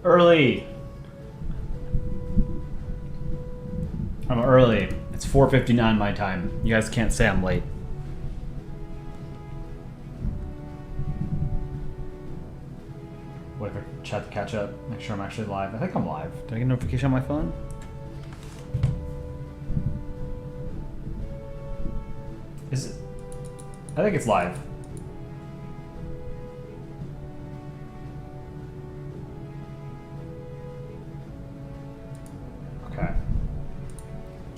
Early. I'm early. It's 4:59 my time. You guys can't say I'm late. Wait for chat to catch up. Make sure I'm actually live. I think I'm live. Did I get a notification on my phone? Is it? I think it's live. Okay.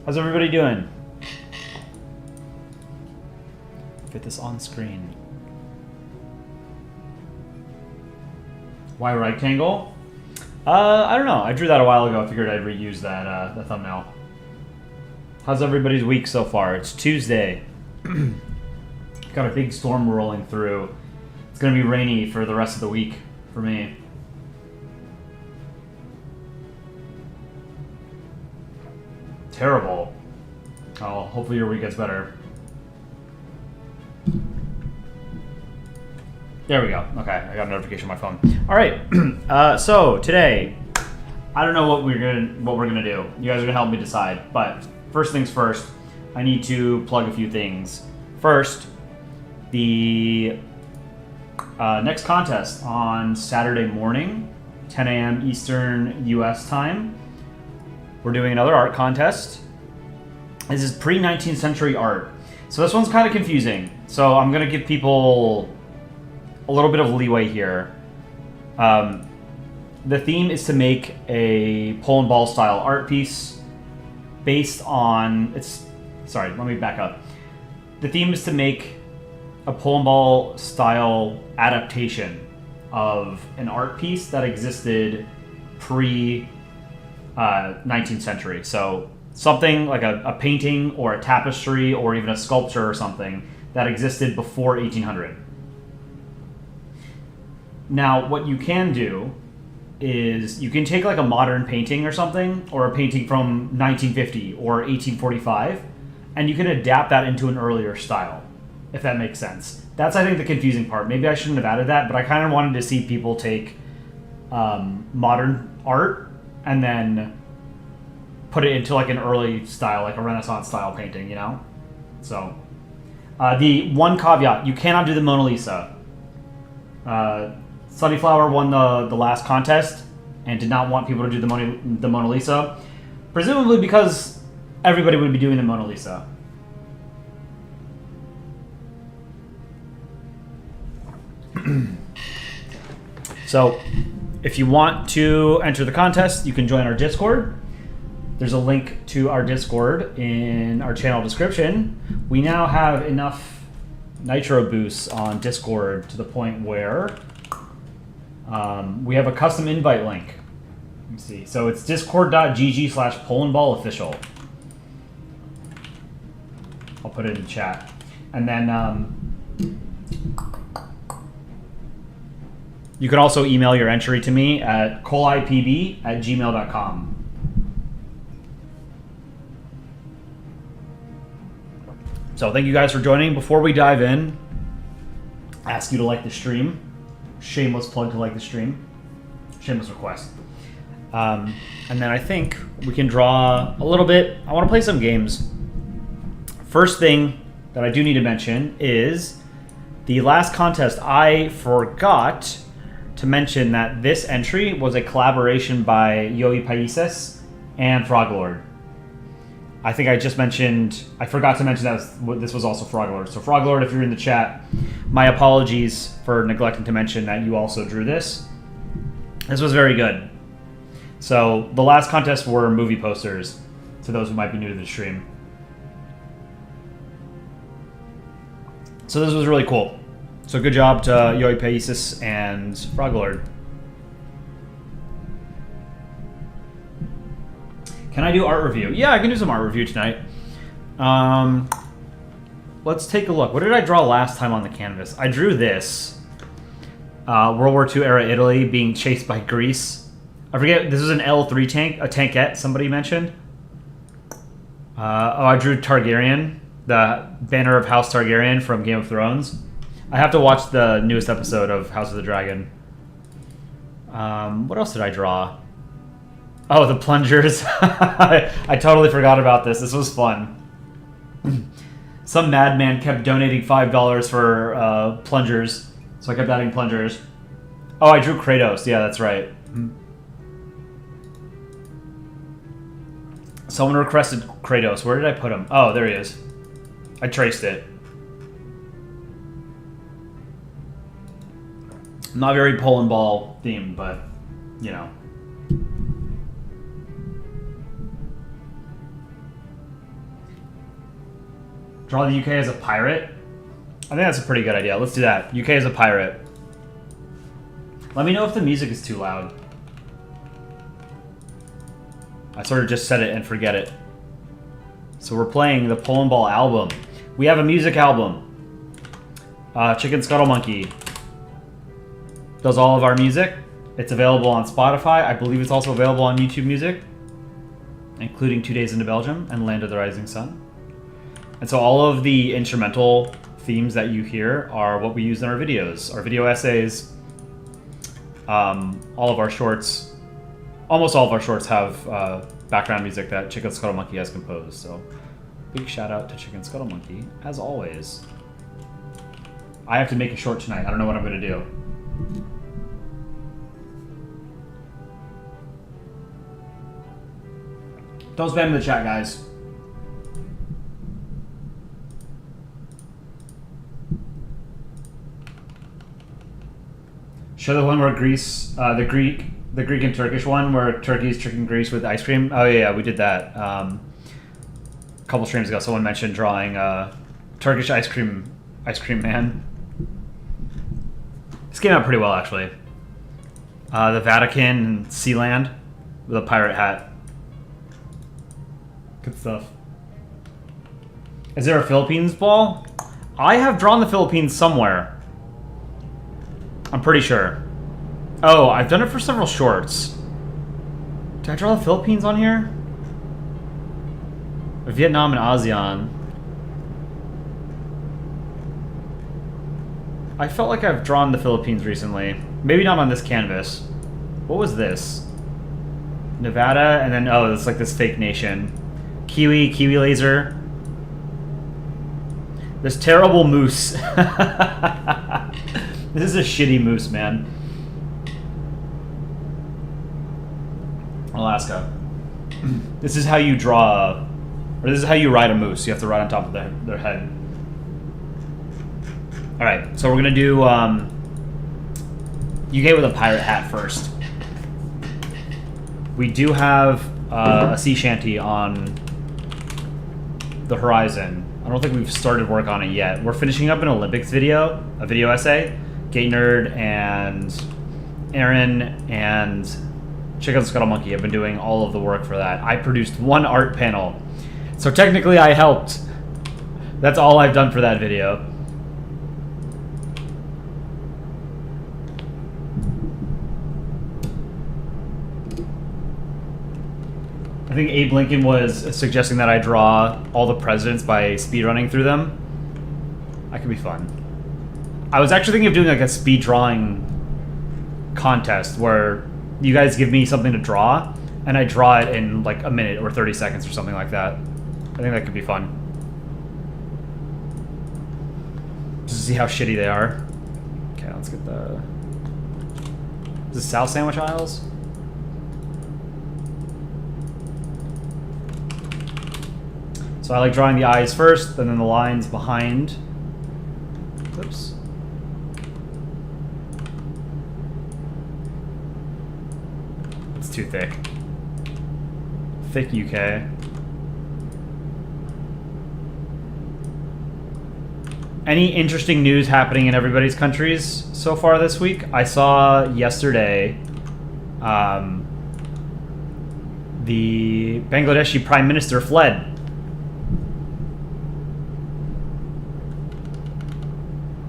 How's everybody doing? Get this on screen. Why rectangle? I don't know. I drew that a while ago. I figured I'd reuse that the thumbnail. How's everybody's week so far? It's Tuesday. Got a big storm rolling through. It's gonna be rainy for the rest of the week for me. Terrible. Oh, hopefully your week gets better. There we go. Okay, I got a notification on my phone. All right. So today, I don't know what we're gonna do. You guys are gonna help me decide. But first things first, I need to plug a few things. First, the next contest on Saturday morning, 10 a.m. Eastern U.S. time. We're doing another art contest. This is pre-19th century art. So this one's kind of confusing. So I'm gonna give people a little bit of leeway here. The theme is to make a Polandball style art piece based on sorry, let me back up. The theme is to make a Polandball style adaptation of an art piece that existed pre 19th century. So something like a painting or a tapestry or even a sculpture or something that existed before 1800. Now, what you can do is you can take like a modern painting or something, or a painting from 1950 or 1845, and you can adapt that into an earlier style, if that makes sense. That's, I think, the confusing part. Maybe I shouldn't have added that, but I kind of wanted to see people take modern art and then put it into like an early style, like a Renaissance style painting, you know? So, the one caveat, you cannot do the Mona Lisa. Sunnyflower won the last contest and did not want people to do the Mona Lisa, presumably because everybody would be doing the Mona Lisa. So, if you want to enter the contest, you can join our Discord. There's a link to our Discord in our channel description. We now have enough nitro boosts on Discord to the point where we have a custom invite link. Let me see. So it's discord.gg/PolandballOfficial. I'll put it in the chat. And then you can also email your entry to me at colipb@gmail.com. So thank you guys for joining. Before we dive in, I ask you to like the stream. Shameless plug to like the stream. Shameless request. And then I think we can draw a little bit. I want to play some games. First thing that I do need to mention is the last contest. I forgot to mention that this entry was a collaboration by Yoi Paises and Froglord. I think I forgot to mention that this was also Froglord. So Froglord, if you're in the chat, my apologies for neglecting to mention that you also drew this. This was very good. So the last contest were movie posters, to those who might be new to the stream. So this was really cool. So good job to Yoi Paises and Froglord. Can I do art review? Yeah, I can do some art review tonight. Let's take a look. What did I draw last time on the canvas? I drew this. World War II era Italy being chased by Greece. I forget, this was an L3 tank, a tankette somebody mentioned. I drew Targaryen, the banner of House Targaryen from Game of Thrones. I have to watch the newest episode of House of the Dragon. What else did I draw? Oh, the plungers. I totally forgot about this. This was fun. Some madman kept donating $5 for plungers, so I kept adding plungers. Oh, I drew Kratos. Yeah, that's right. Someone requested Kratos. Where did I put him? Oh, there he is. I traced it. Not very Polandball themed, but, you know. Draw the UK as a pirate? I think that's a pretty good idea. Let's do that. UK as a pirate. Let me know if the music is too loud. I sort of just set it and forget it. So we're playing the Polandball album. We have a music album. Chicken Scuttle Monkey does all of our music. It's available on Spotify. I believe it's also available on YouTube Music, including 2 Days into Belgium and Land of the Rising Sun. And so all of the instrumental themes that you hear are what we use in our videos, our video essays. All of our shorts, almost all of our shorts have background music that Chicken Scuttle Monkey has composed. So big shout out to Chicken Scuttle Monkey, as always. I have to make a short tonight. I don't know what I'm going to do. Don't spam in the chat, guys. Show the one where Greece, the Greek and Turkish one where Turkey's tricking Greece with ice cream. Oh yeah, we did that a couple streams ago. Someone mentioned drawing Turkish ice cream man. This came out pretty well, actually. The Vatican and Sealand with a pirate hat. Good stuff. Is there a Philippines ball? I have drawn the Philippines somewhere. I'm pretty sure. Oh, I've done it for several shorts. Did I draw the Philippines on here? Vietnam and ASEAN. I felt like I've drawn the Philippines recently. Maybe not on this canvas. What was this? Nevada, and then, oh, it's like this fake nation. Kiwi laser. This terrible moose. This is a shitty moose, man. Alaska. This is how you draw, or this is how you ride a moose. You have to ride on top of their head. All right, so we're gonna do UK with a pirate hat first. We do have a sea shanty on the horizon. I don't think we've started work on it yet. We're finishing up an Olympics video, a video essay. Gay Nerd and Aaron and Chicken Scuttle Monkey have been doing all of the work for that. I produced one art panel. So technically I helped. That's all I've done for that video. I think Abe Lincoln was suggesting that I draw all the presidents by speedrunning through them. That could be fun. I was actually thinking of doing like a speed drawing contest where you guys give me something to draw and I draw it in like a minute or 30 seconds or something like that. I think that could be fun. Just to see how shitty they are. Okay, let's get the... Is this South Sandwich Isles? So I like drawing the eyes first, and then the lines behind. Oops. It's too thick. Thick UK. Any interesting news happening in everybody's countries so far this week? I saw yesterday the Bangladeshi Prime Minister fled.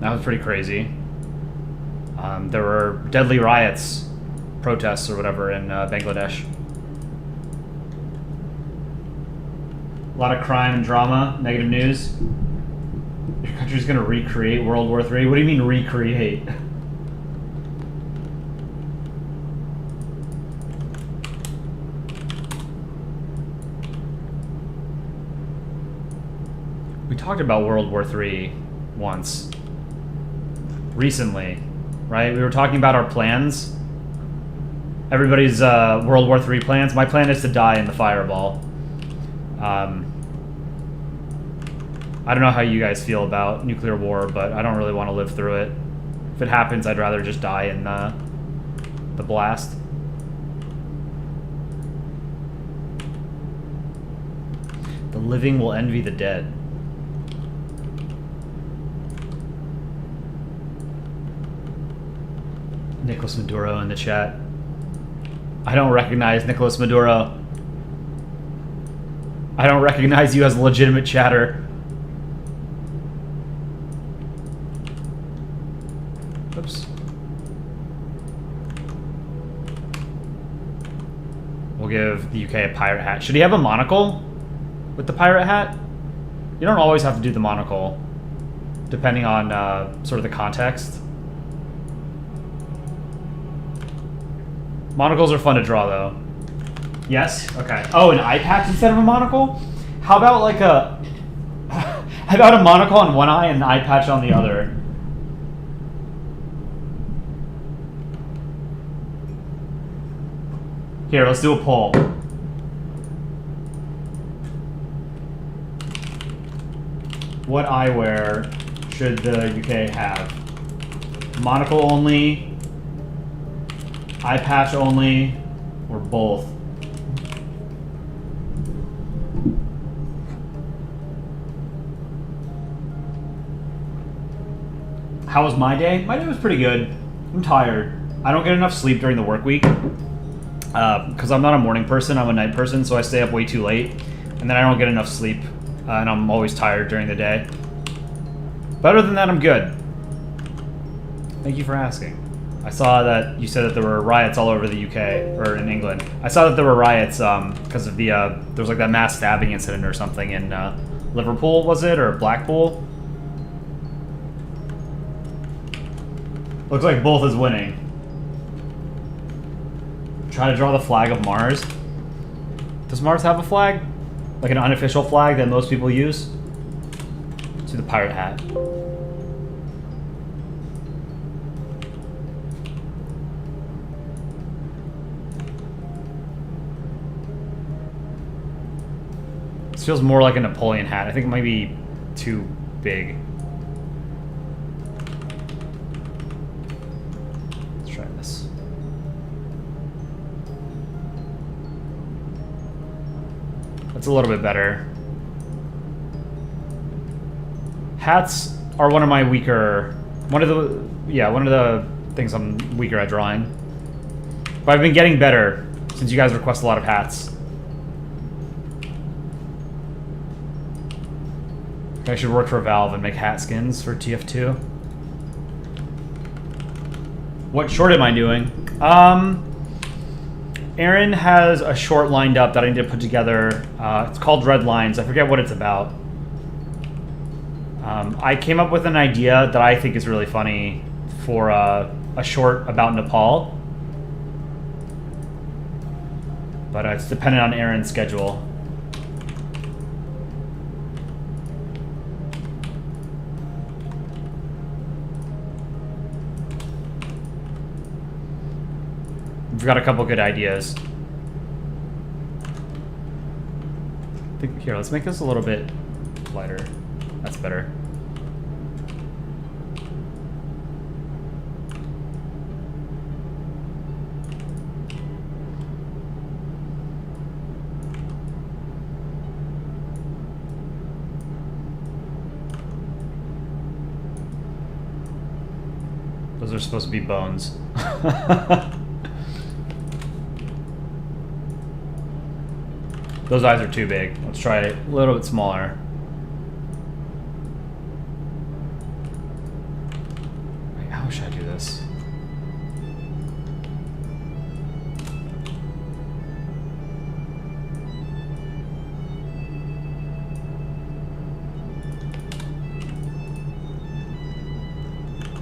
That was pretty crazy. There were deadly riots, protests or whatever in Bangladesh. A lot of crime and drama, negative news. Your country's gonna recreate World War III? What do you mean recreate? talked about World War III once. Recently, right? We were talking about our plans. Everybody's World War III plans. My plan is to die in the fireball. I don't know how you guys feel about nuclear war, but I don't really want to live through it. If it happens, I'd rather just die in the blast. The living will envy the dead. Nicolas Maduro in the chat. I don't recognize Nicolas Maduro. I don't recognize you as a legitimate chatter. Oops. We'll give the UK a pirate hat. Should he have a monocle with the pirate hat? You don't always have to do the monocle, depending on sort of the context. Monocles are fun to draw, though. Yes? Okay. Oh, an eye patch instead of a monocle? How about like a... how about a monocle on one eye and an eye patch on the other? Here, let's do a poll. What eyewear should the UK have? Monocle only, eye patch only, or both? How was my day? My day was pretty good. I'm tired. I don't get enough sleep during the work week because I'm not a morning person, I'm a night person, so I stay up way too late, and then I don't get enough sleep, and I'm always tired during the day. But other than that, I'm good. Thank you for asking. I saw that you said that there were riots all over the UK, or in England. I saw that there were riots because of the, there was like that mass stabbing incident or something in Liverpool, was it, or Blackpool? Looks like both is winning. Try to draw the flag of Mars. Does Mars have a flag? Like an unofficial flag that most people use? Let's do the pirate hat. This feels more like a Napoleon hat. I think it might be too big. Let's try this. That's a little bit better. Hats are one of my weaker... one of the things I'm weaker at drawing. But I've been getting better since you guys request a lot of hats. I should work for Valve and make hat skins for TF2. What short am I doing? Aaron has a short lined up that I need to put together. It's called Red Lines. I forget what it's about. I came up with an idea that I think is really funny for a short about Nepal. But it's dependent on Aaron's schedule. We've got a couple good ideas. Here, let's make this a little bit lighter. That's better. Those are supposed to be bones. Those eyes are too big. Let's try it a little bit smaller. Wait, how should I do this?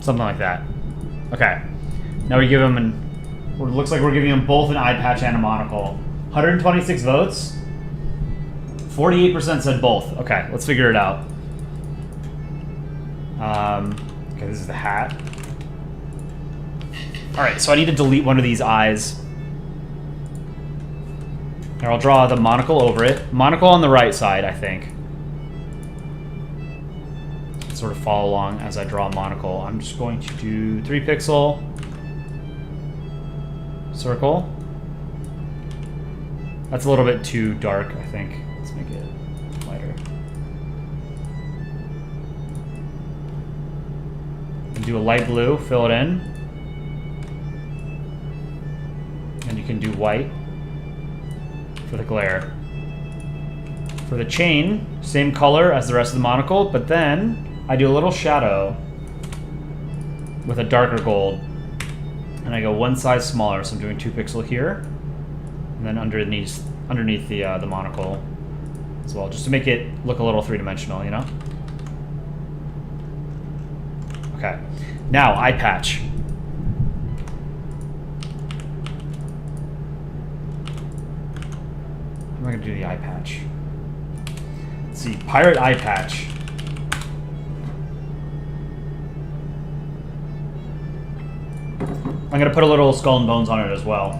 Something like that. Okay. Now we give him an... It looks like we're giving him both an eye patch and a monocle. 126 votes. 48% said both. Okay, let's figure it out. Okay, this is the hat. Alright, so I need to delete one of these eyes. Here, I'll draw the monocle over it. Monocle on the right side, I think. Sort of follow along as I draw a monocle. I'm just going to do 3 pixel circle. That's a little bit too dark, I think. Let's make it lighter. And do a light blue, fill it in. And you can do white for the glare. For the chain, same color as the rest of the monocle, but then I do a little shadow with a darker gold. And I go one size smaller, so I'm doing 2 pixel here. And then underneath the monocle as well, just to make it look a little three-dimensional, you know? Okay. Now, eye patch. I'm going to do the eye patch. Let's see, pirate eye patch. I'm going to put a little skull and bones on it as well.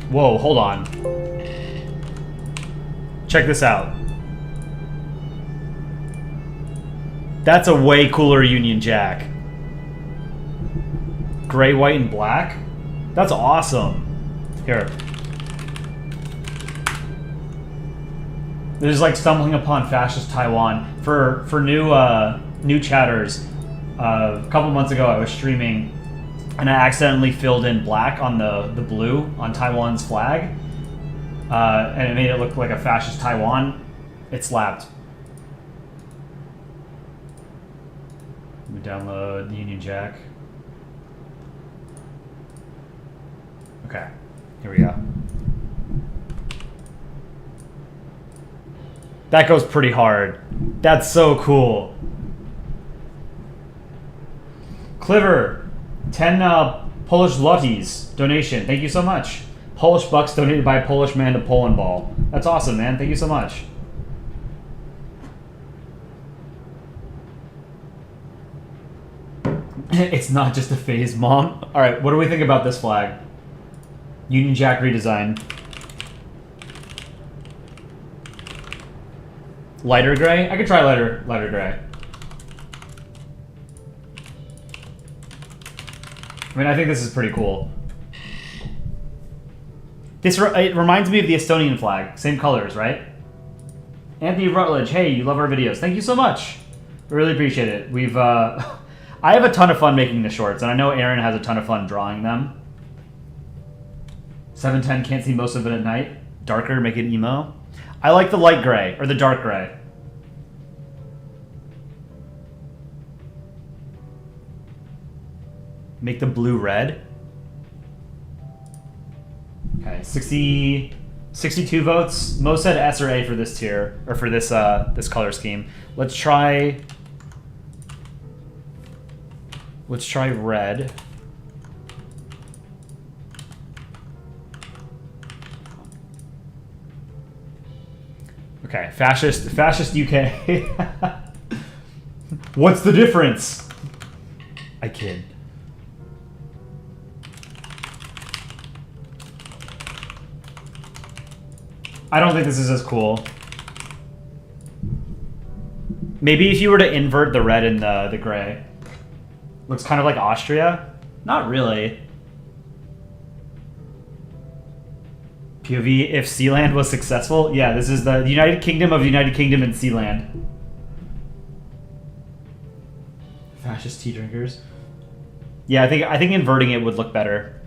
Whoa, hold on. Check this out. That's a way cooler Union Jack. Gray, white, and black? That's awesome. Here. This is like stumbling upon fascist Taiwan. For new chatters, a couple months ago I was streaming and I accidentally filled in black on the blue on Taiwan's flag. And it made it look like a fascist Taiwan. It slapped. Let me download the Union Jack. Okay, here we go. That goes pretty hard. That's so cool. Cliver, 10 Polish zlotys donation. Thank you so much. Polish bucks donated by a Polish man to Polandball. That's awesome, man. Thank you so much. It's not just a phase, Mom. All right, what do we think about this flag? Union Jack redesign. Lighter gray? I could try lighter gray. I mean, I think this is pretty cool. It reminds me of the Estonian flag. Same colors, right? Anthony Rutledge, hey, you love our videos. Thank you so much. We really appreciate it. We've, I have a ton of fun making the shorts, and I know Aaron has a ton of fun drawing them. 710, can't see most of it at night. Darker, make it emo. I like the light gray, or the dark gray. Make the blue red. Okay, 62 votes. Mo said S or A for this tier, or for this this color scheme. Let's try red. Okay, fascist UK. What's the difference? I kid. I don't think this is as cool. Maybe if you were to invert the red and the gray. Looks kind of like Austria. Not really. POV, if Sealand was successful? Yeah, this is the United Kingdom of United Kingdom and Sealand. Fascist tea drinkers. Yeah, I think inverting it would look better.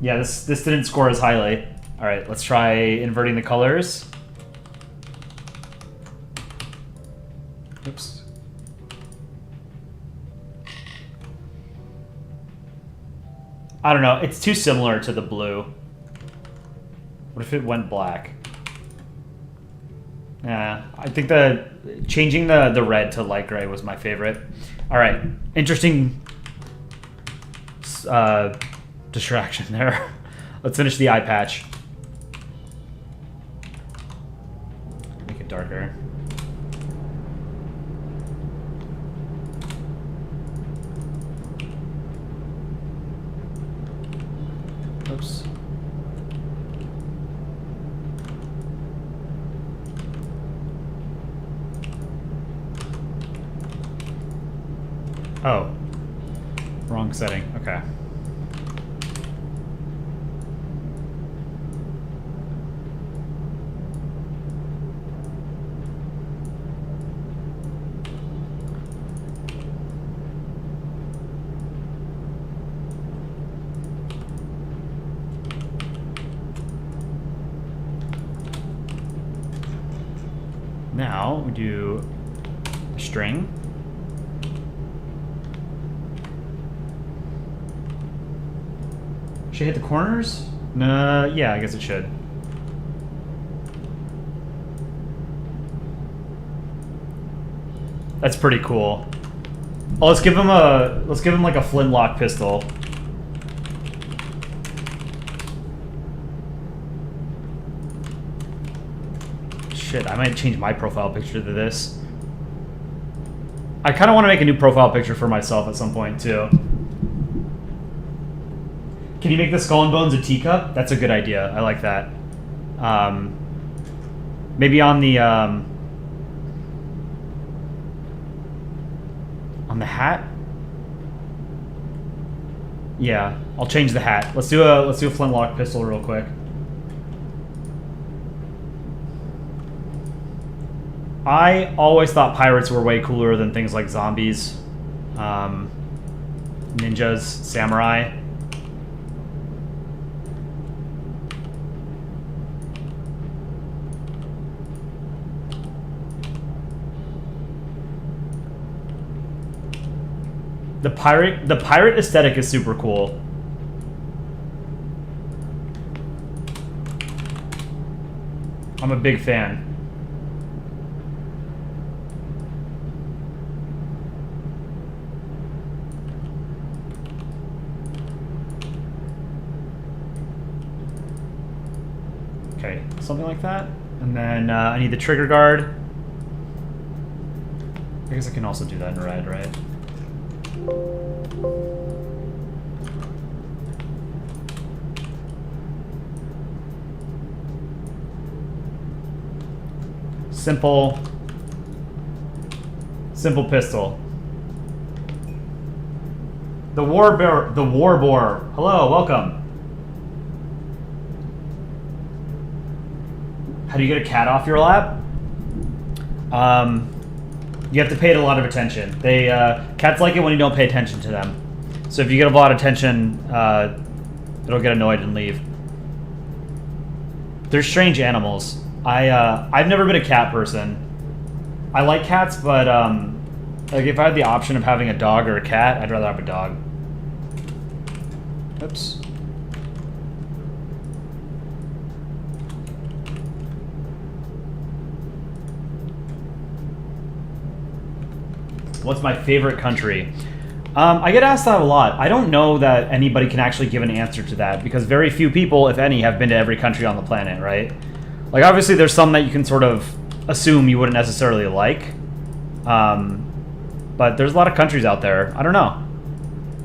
Yeah, this didn't score as highly. All right, let's try inverting the colors. Oops. I don't know, it's too similar to the blue. What if it went black? Yeah, I think changing the red to light gray was my favorite. All right, interesting distraction there. Let's finish the eye patch. Make it darker. Oops. Oh. Wrong setting. Okay. Now we do the string. Should it hit the corners? No, yeah, I guess it should. That's pretty cool. Oh, let's give him like a flintlock pistol. Shit, I might change my profile picture to this. I kind of want to make a new profile picture for myself at some point too. Can you make the skull and bones a teacup? That's a good idea. I like that. Maybe on the hat. Yeah, I'll change the hat. Let's do a flintlock pistol real quick. I always thought pirates were way cooler than things like zombies, ninjas, samurai. The pirate aesthetic is super cool. I'm a big fan. Okay, something like that. And then I need the trigger guard. I guess I can also do that in red, right? Simple pistol. The war boar. Hello, welcome. How do you get a cat off your lap? You have to pay it a lot of attention. Cats like it when you don't pay attention to them. So if you get a lot of attention, it'll get annoyed and leave. They're strange animals. I've never been a cat person. I like cats, but like if I had the option of having a dog or a cat, I'd rather have a dog. Oops. What's my favorite country? I get asked that a lot. I don't know that anybody can actually give an answer to that because very few people, if any, have been to every country on the planet, right? Like, obviously, there's some that you can sort of assume you wouldn't necessarily like. But there's a lot of countries out there. I don't know.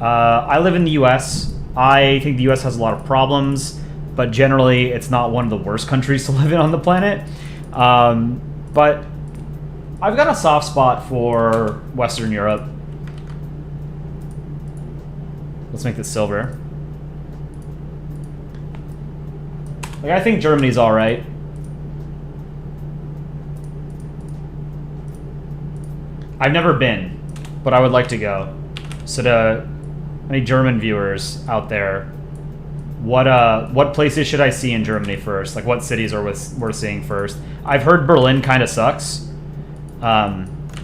I live in the U.S. I think the U.S. has a lot of problems, but generally, it's not one of the worst countries to live in on the planet. But I've got a soft spot for Western Europe. Let's make this silver. Like, I think Germany's all right. I've never been, but I would like to go. So to any German viewers out there, what places should I see in Germany first? Like, what cities are worth seeing first? I've heard Berlin kind of sucks.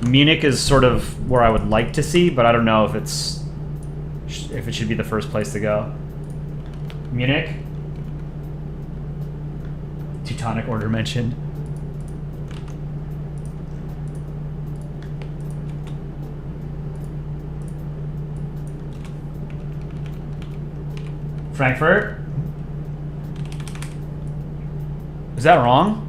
Munich is sort of where I would like to see, but I don't know if it should be the first place to go. Munich. Teutonic Order mentioned. Frankfurt. Is that wrong?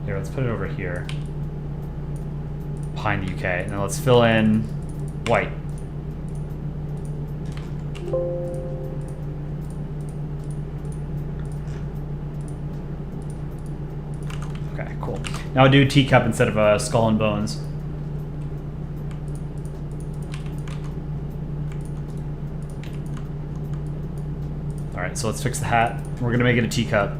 Here, let's put it over here. Behind the UK. And then let's fill in white. Okay, cool. Now I'll do teacup instead of a skull and bones. Alright, so let's fix the hat. We're gonna make it a teacup.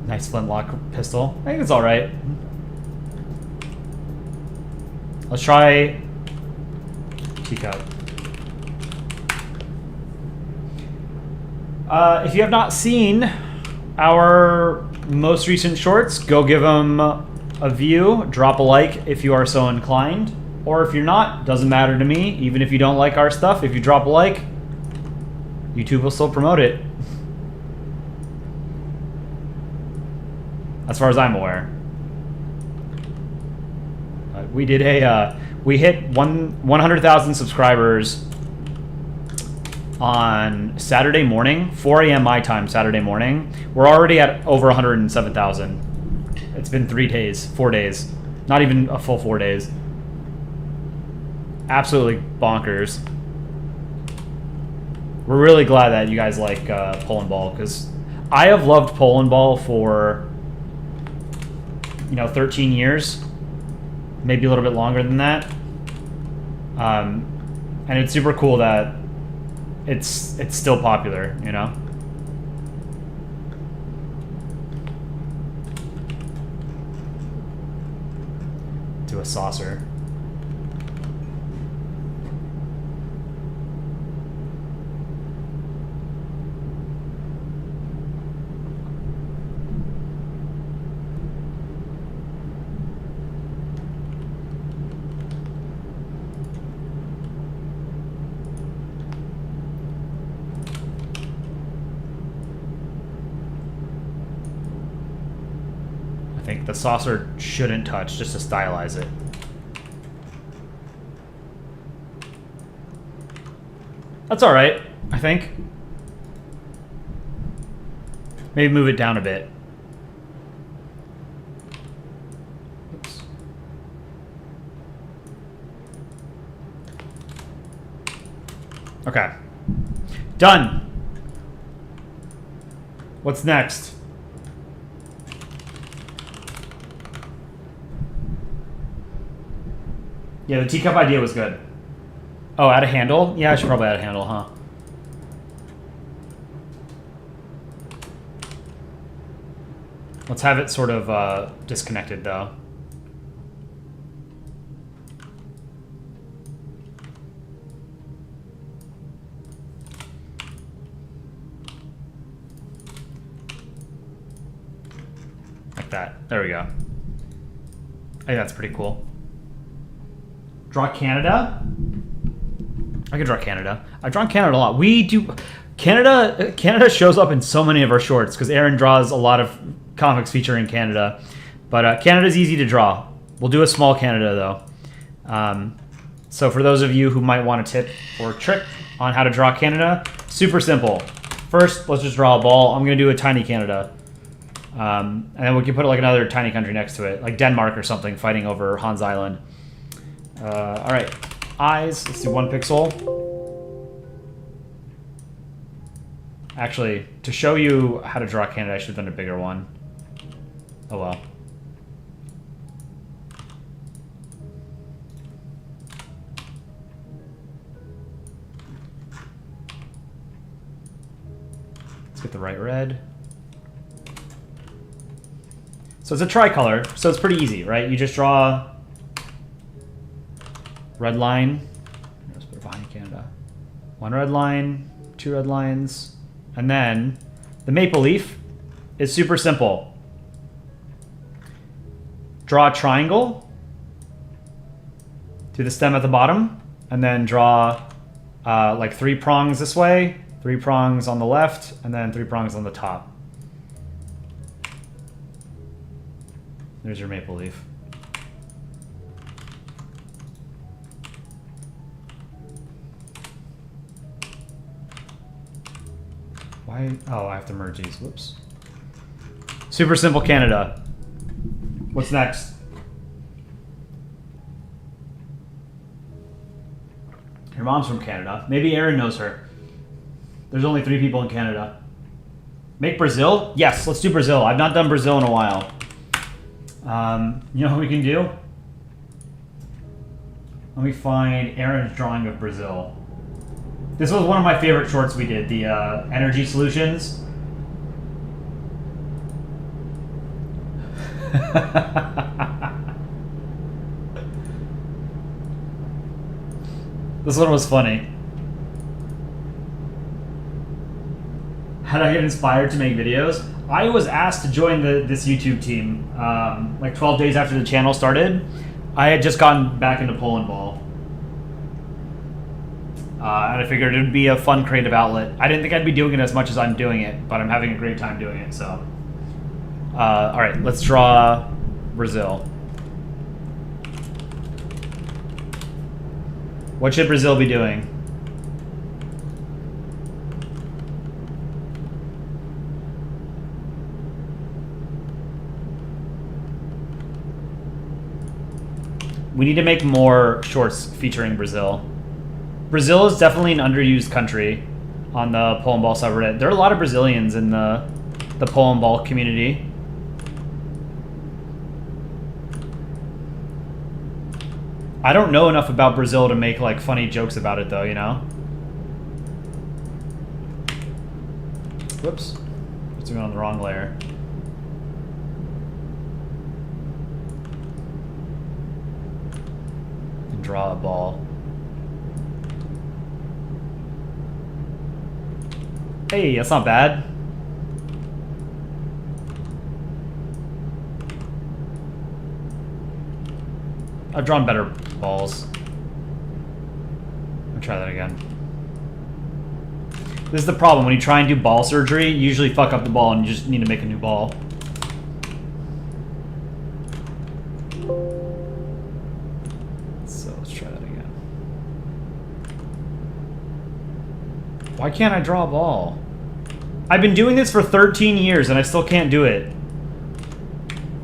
Nice flintlock pistol. I think it's alright. Let's try teacup. If you have not seen our most recent shorts, go give them a view. Drop a like if you are so inclined. Or if you're not, doesn't matter to me. Even if you don't like our stuff, if you drop a like, YouTube will still promote it. As far as I'm aware. We did we hit 100,000 subscribers on Saturday morning, 4 a.m. my time Saturday morning. We're already at over 107,000. It's been 4 days. Not even a full 4 days. Absolutely bonkers. We're really glad that you guys like Polandball, because I have loved Polandball for 13 years, maybe a little bit longer than that. And it's super cool that it's still popular, Do a saucer. I think the saucer shouldn't touch, just to stylize it. That's alright, I think. Maybe move it down a bit. Oops. Okay. Done. What's next? Yeah, the teacup idea was good. Oh, add a handle? Yeah, I should probably add a handle, huh? Let's have it sort of disconnected, though. Like that. There we go. I think that's pretty cool. Draw Canada? I can draw Canada. I've drawn Canada a lot. We do... Canada shows up in so many of our shorts, because Aaron draws a lot of comics featuring Canada. But Canada's easy to draw. We'll do a small Canada, though. So for those of you who might want a tip or trick on how to draw Canada, super simple. First, let's just draw a ball. I'm going to do a tiny Canada. And then we can put like another tiny country next to it, like Denmark or something, fighting over Hans Island. All right, eyes. Let's do 1 pixel. Actually, to show you how to draw Canada, I should have done a bigger one. Oh well. Let's get the right red. So it's a tricolor, so it's pretty easy, right? You just draw red line. Let's put it behind Canada. 1 red line, 2 red lines, and then the maple leaf is super simple. Draw a triangle to the stem at the bottom, and then draw like 3 prongs this way, 3 prongs on the left, and then 3 prongs on the top. There's your maple leaf. Why? Oh, I have to merge these. Whoops. Super simple Canada. What's next? Your mom's from Canada. Maybe Aaron knows her. There's only 3 people in Canada. Make Brazil? Yes, let's do Brazil. I've not done Brazil in a while. You know what we can do? Let me find Aaron's drawing of Brazil. This was one of my favorite shorts we did, the energy solutions. This one was funny. How did I get inspired to make videos? I was asked to join this YouTube team like 12 days after the channel started. I had just gotten back into Polandball. And I figured it would be a fun creative outlet. I didn't think I'd be doing it as much as I'm doing it, but I'm having a great time doing it, so. All right, let's draw Brazil. What should Brazil be doing? We need to make more shorts featuring Brazil. Brazil is definitely an underused country on the Polandball subreddit. There are a lot of Brazilians in the Polandball community. I don't know enough about Brazil to make like funny jokes about it though, you know? Whoops. It's going on the wrong layer. And draw a ball. Hey, that's not bad. I've drawn better balls. I'll try that again. This is the problem. When you try and do ball surgery, you usually fuck up the ball and you just need to make a new ball. So let's try that again. Why can't I draw a ball? I've been doing this for 13 years and I still can't do it.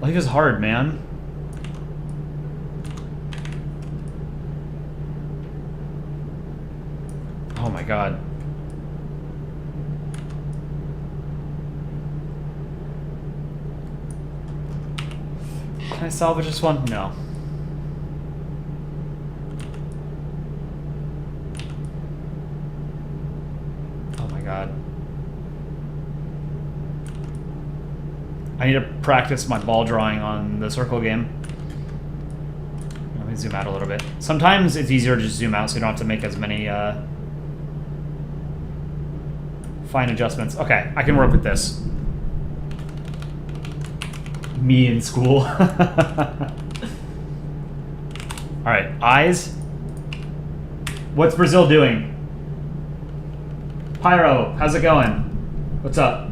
Life is hard, man. Oh my god. Can I salvage this one? No. Oh my god. I need to practice my ball drawing on the circle game. Let me zoom out a little bit. Sometimes it's easier to just zoom out so you don't have to make as many fine adjustments. Okay, I can work with this. Me in school. Alright, eyes. What's Brazil doing? Pyro, how's it going? What's up?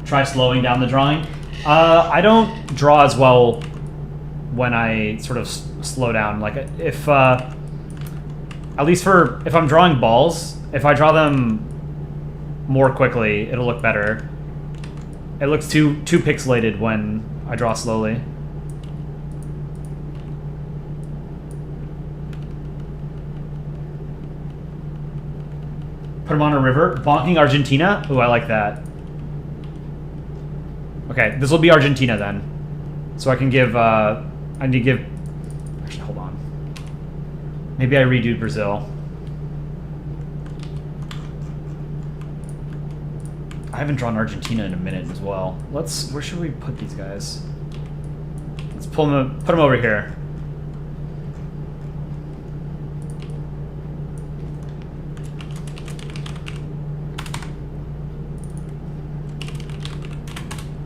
Try slowing down the drawing. I don't draw as well when I sort of slow down. Like if, at least for, if I'm drawing balls, if I draw them more quickly, it'll look better. It looks too pixelated when I draw slowly. Put them on a river. Bonking Argentina? Ooh, I like that. Okay, this will be Argentina then. So I can give, I need to give... Actually, hold on. Maybe I redo Brazil. I haven't drawn Argentina in a minute as well. Let's... Where should we put these guys? Let's put them over here.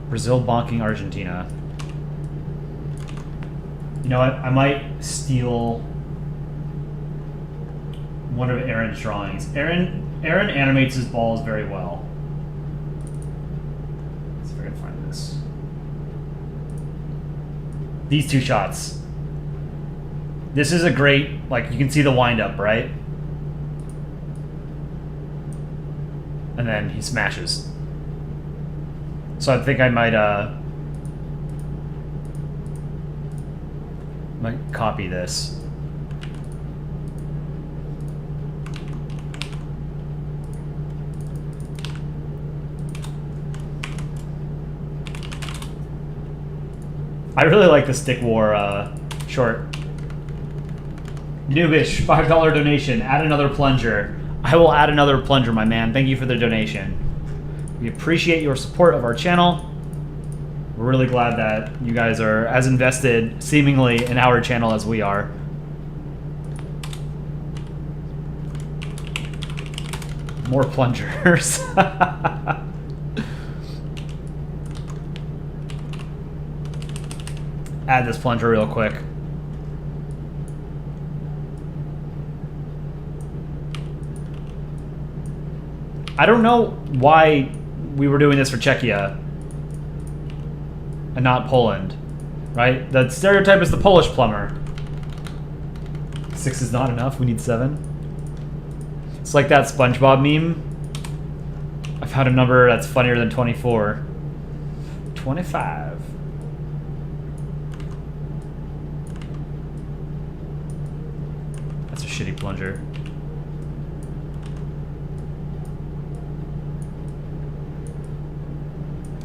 Brazil bonking Argentina. You know what? I might steal one of Aaron's drawings. Aaron animates his balls very well. Let's see if I can find this. These two shots. This is a great, like, you can see the wind-up, right? And then he smashes. So I think I might copy this. I really like the Stick War short. Noobish, $5 donation. Add another plunger. I will add another plunger, my man. Thank you for the donation. We appreciate your support of our channel. We're really glad that you guys are as invested, seemingly, in our channel as we are. More plungers. Add this plunger real quick. I don't know why we were doing this for Czechia and not Poland, right? The stereotype is the Polish plumber. 6 is not enough, we need 7. It's like that SpongeBob meme. I found a number that's funnier than 24. 25. That's a shitty plunger.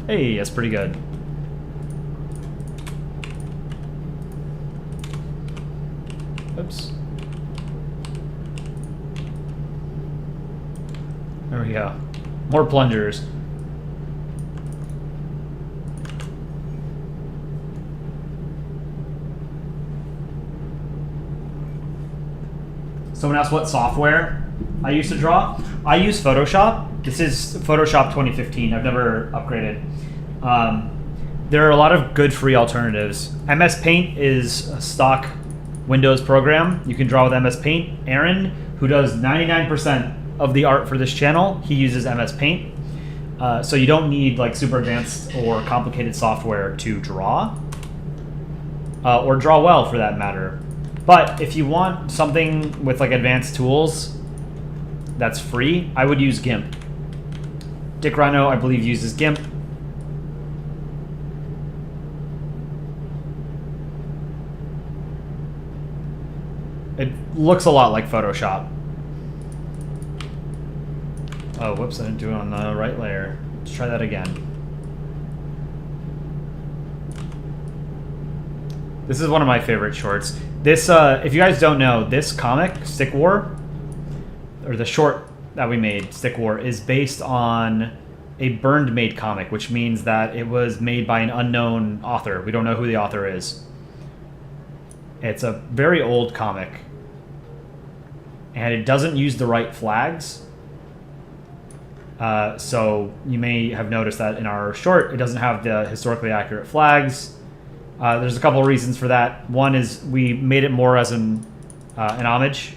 Hey, that's pretty good. Oops. There we go. More plungers. Someone asked what software I used to draw. I use Photoshop. This is Photoshop 2015. I've never upgraded. There are a lot of good free alternatives. MS Paint is a stock Windows program. You can draw with MS Paint. Aaron, who does 99% of the art for this channel, he uses MS Paint. So you don't need like super advanced or complicated software to draw, or draw well for that matter. But if you want something with like advanced tools that's free, I would use GIMP. Dick Rhino, I believe, uses GIMP. It looks a lot like Photoshop. Oh, whoops, I didn't do it on the right layer. Let's try that again. This is one of my favorite shorts. This, if you guys don't know, this comic, Stick War, or the short that we made, Stick War, is based on a burned made comic, which means that it was made by an unknown author. We don't know who the author is. It's a very old comic, and it doesn't use the right flags. So you may have noticed that in our short, it doesn't have the historically accurate flags. There's a couple of reasons for that. One is we made it more as an homage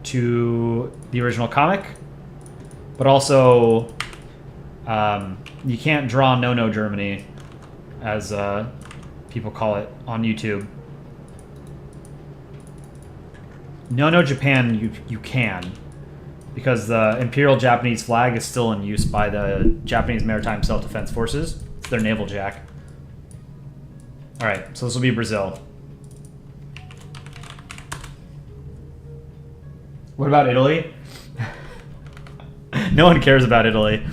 to the original comic, but also you can't draw No Germany, as people call it on YouTube. No Japan, you can, because the Imperial Japanese flag is still in use by the Japanese Maritime Self-Defense Forces. It's their naval jack. All right, so this will be Brazil. What about Italy? No one cares about Italy.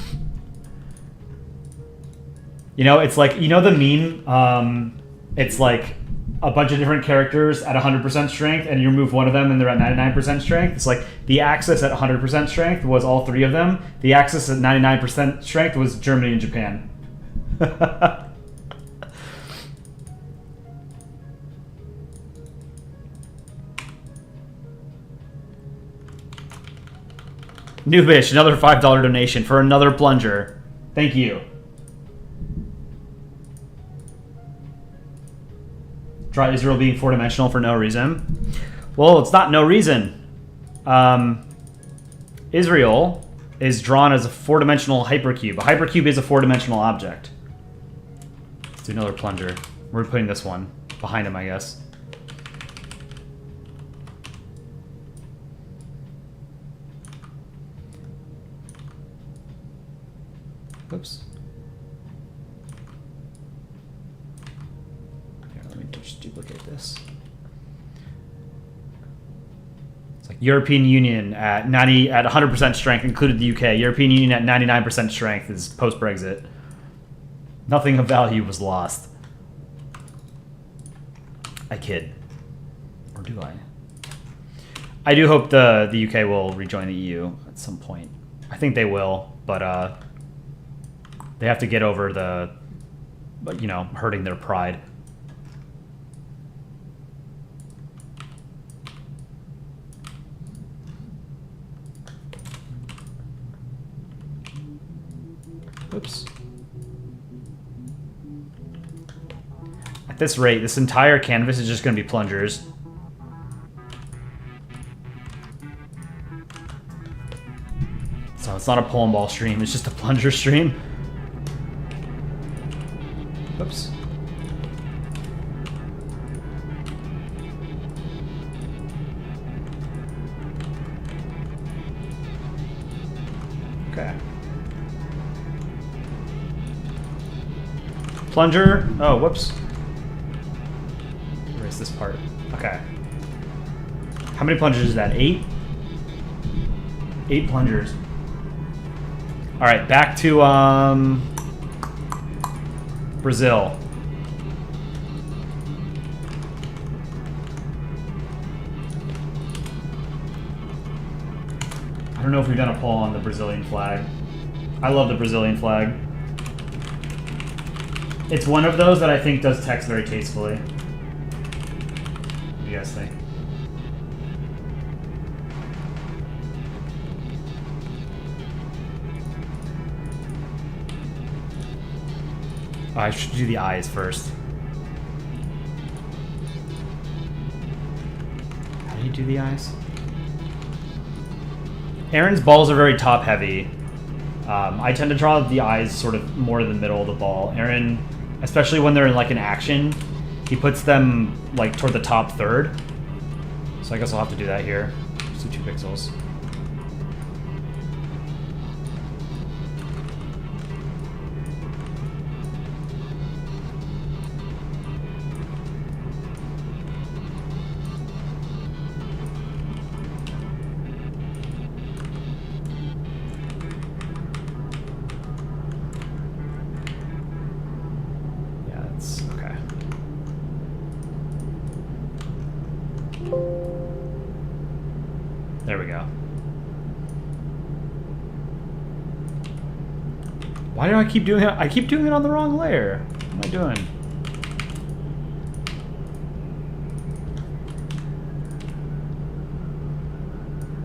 You know, it's like, you know the meme? It's like a bunch of different characters at 100% strength, and you remove one of them and they're at 99% strength. It's like the axis at 100% strength was all 3 of them. The axis at 99% strength was Germany and Japan. Noobish, another $5 donation for another plunger. Thank you. Try Israel being 4-dimensional for no reason. Well, it's not no reason. Israel is drawn as a 4-dimensional hypercube. A hypercube is a 4-dimensional object. Let's do another plunger. We're putting this one behind him, I guess. Oops. Here, let me just duplicate this. It's like European Union at 100% strength, included the UK. European Union at 99% strength is post-Brexit. Nothing of value was lost. I kid. Or do I? I do hope the UK will rejoin the EU at some point. I think they will, but they have to get over the, you know, hurting their pride. Oops. At this rate, this entire canvas is just going to be plungers. So it's not a Polandball stream, it's just a plunger stream. Oops. Okay. Plunger. Oh, whoops. Erase this part. Okay. How many plungers is that? 8? 8 plungers. All right, back to Brazil. I don't know if we've done a poll on the Brazilian flag. I love the Brazilian flag. It's one of those that I think does text very tastefully. What do you guys think? Oh, I should do the eyes first. How do you do the eyes? Aaron's balls are very top heavy. I tend to draw the eyes sort of more in the middle of the ball. Aaron, especially when they're in like an action, he puts them like toward the top third. So I guess I'll have to do that here. Just do 2 pixels. There we go. Why do I keep doing it? I keep doing it on the wrong layer. What am I doing?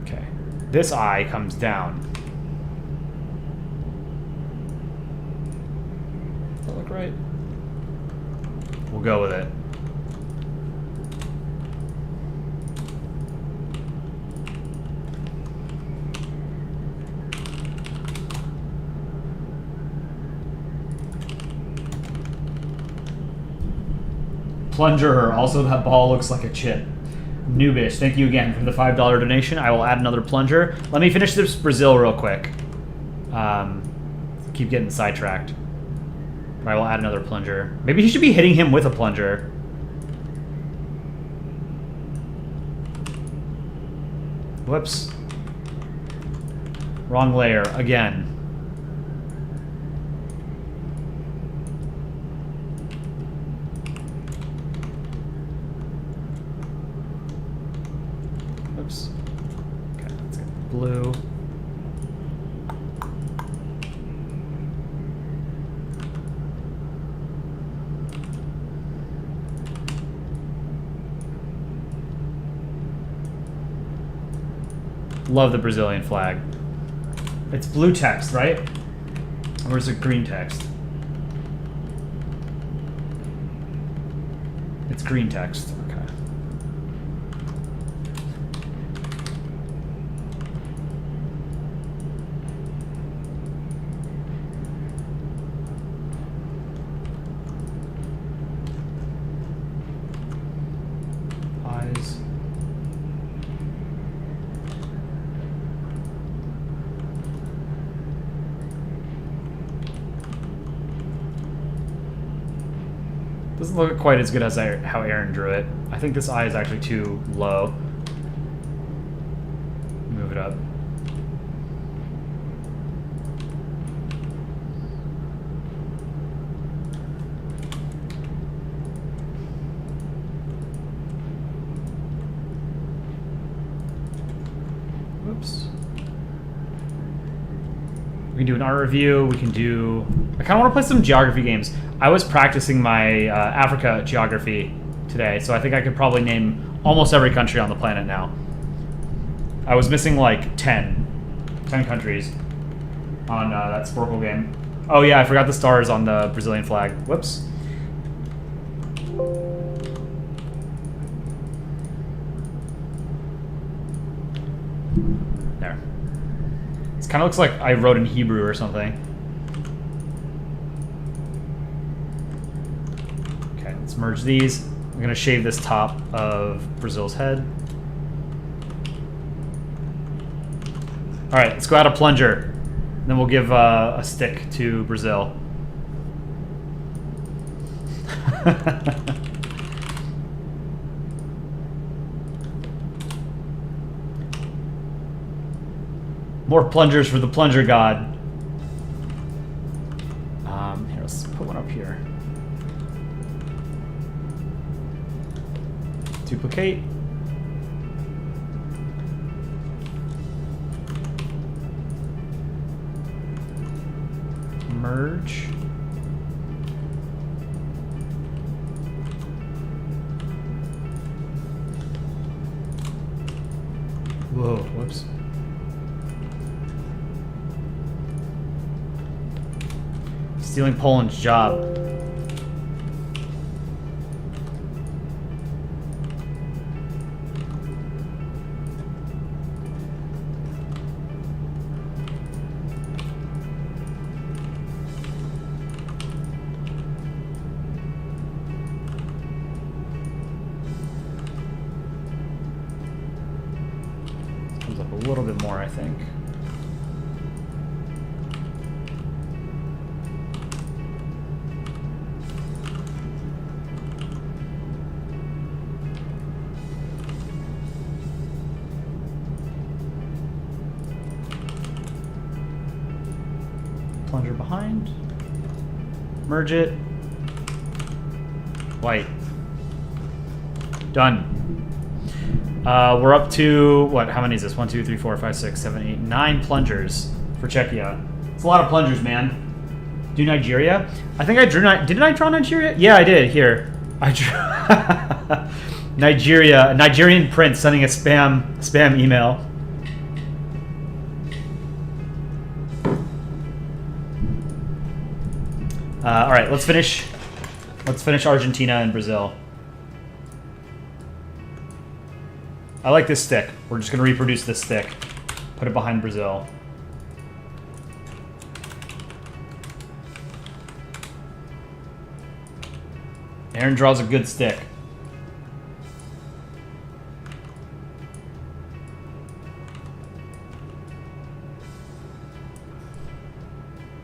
Okay. This eye comes down. Does that look right? We'll go with it. Plunger. Also, that ball looks like a chip. Noobish, thank you again for the $5 donation. I will add another plunger. Let me finish this Brazil real quick. Keep getting sidetracked. I will add another plunger. Maybe he should be hitting him with a plunger. Whoops. Wrong layer again. Oops. Okay, let's get blue. Love the Brazilian flag. It's blue text, right? Or is it green text? It's green text. Okay. Doesn't look quite as good as how Aaron drew it. I think this eye is actually too low. Move it up. Whoops. We can do an art review. We can do... I kind of want to play some geography games. I was practicing my Africa geography today, so I think I could probably name almost every country on the planet now. I was missing like 10 countries on that Sporkle game. Oh yeah, I forgot the stars on the Brazilian flag. Whoops. There. This kind of looks like I wrote in Hebrew or something. Okay, let's merge these. I'm gonna shave this top of Brazil's head. All right, let's go out of Plunger. Then we'll give a stick to Brazil. More plungers for the plunger god. Here, let's put one up here. Duplicate. Merge. Whoa, whoops. Stealing Poland's job. Comes up a little bit more, I think. Plunger behind. Merge it. White. Done. We're up to, what, how many is this? 1, 2, 3, 4, 5, 6, 7, 8, 9 plungers for Czechia. It's a lot of plungers, man. Do Nigeria? I think I drew, didn't I draw Nigeria? Yeah, I did. Here. I drew Nigeria, a Nigerian prince sending a spam email. All right, let's finish Argentina and Brazil. I like this stick. We're just going to reproduce this stick. Put it behind Brazil. Aaron draws a good stick.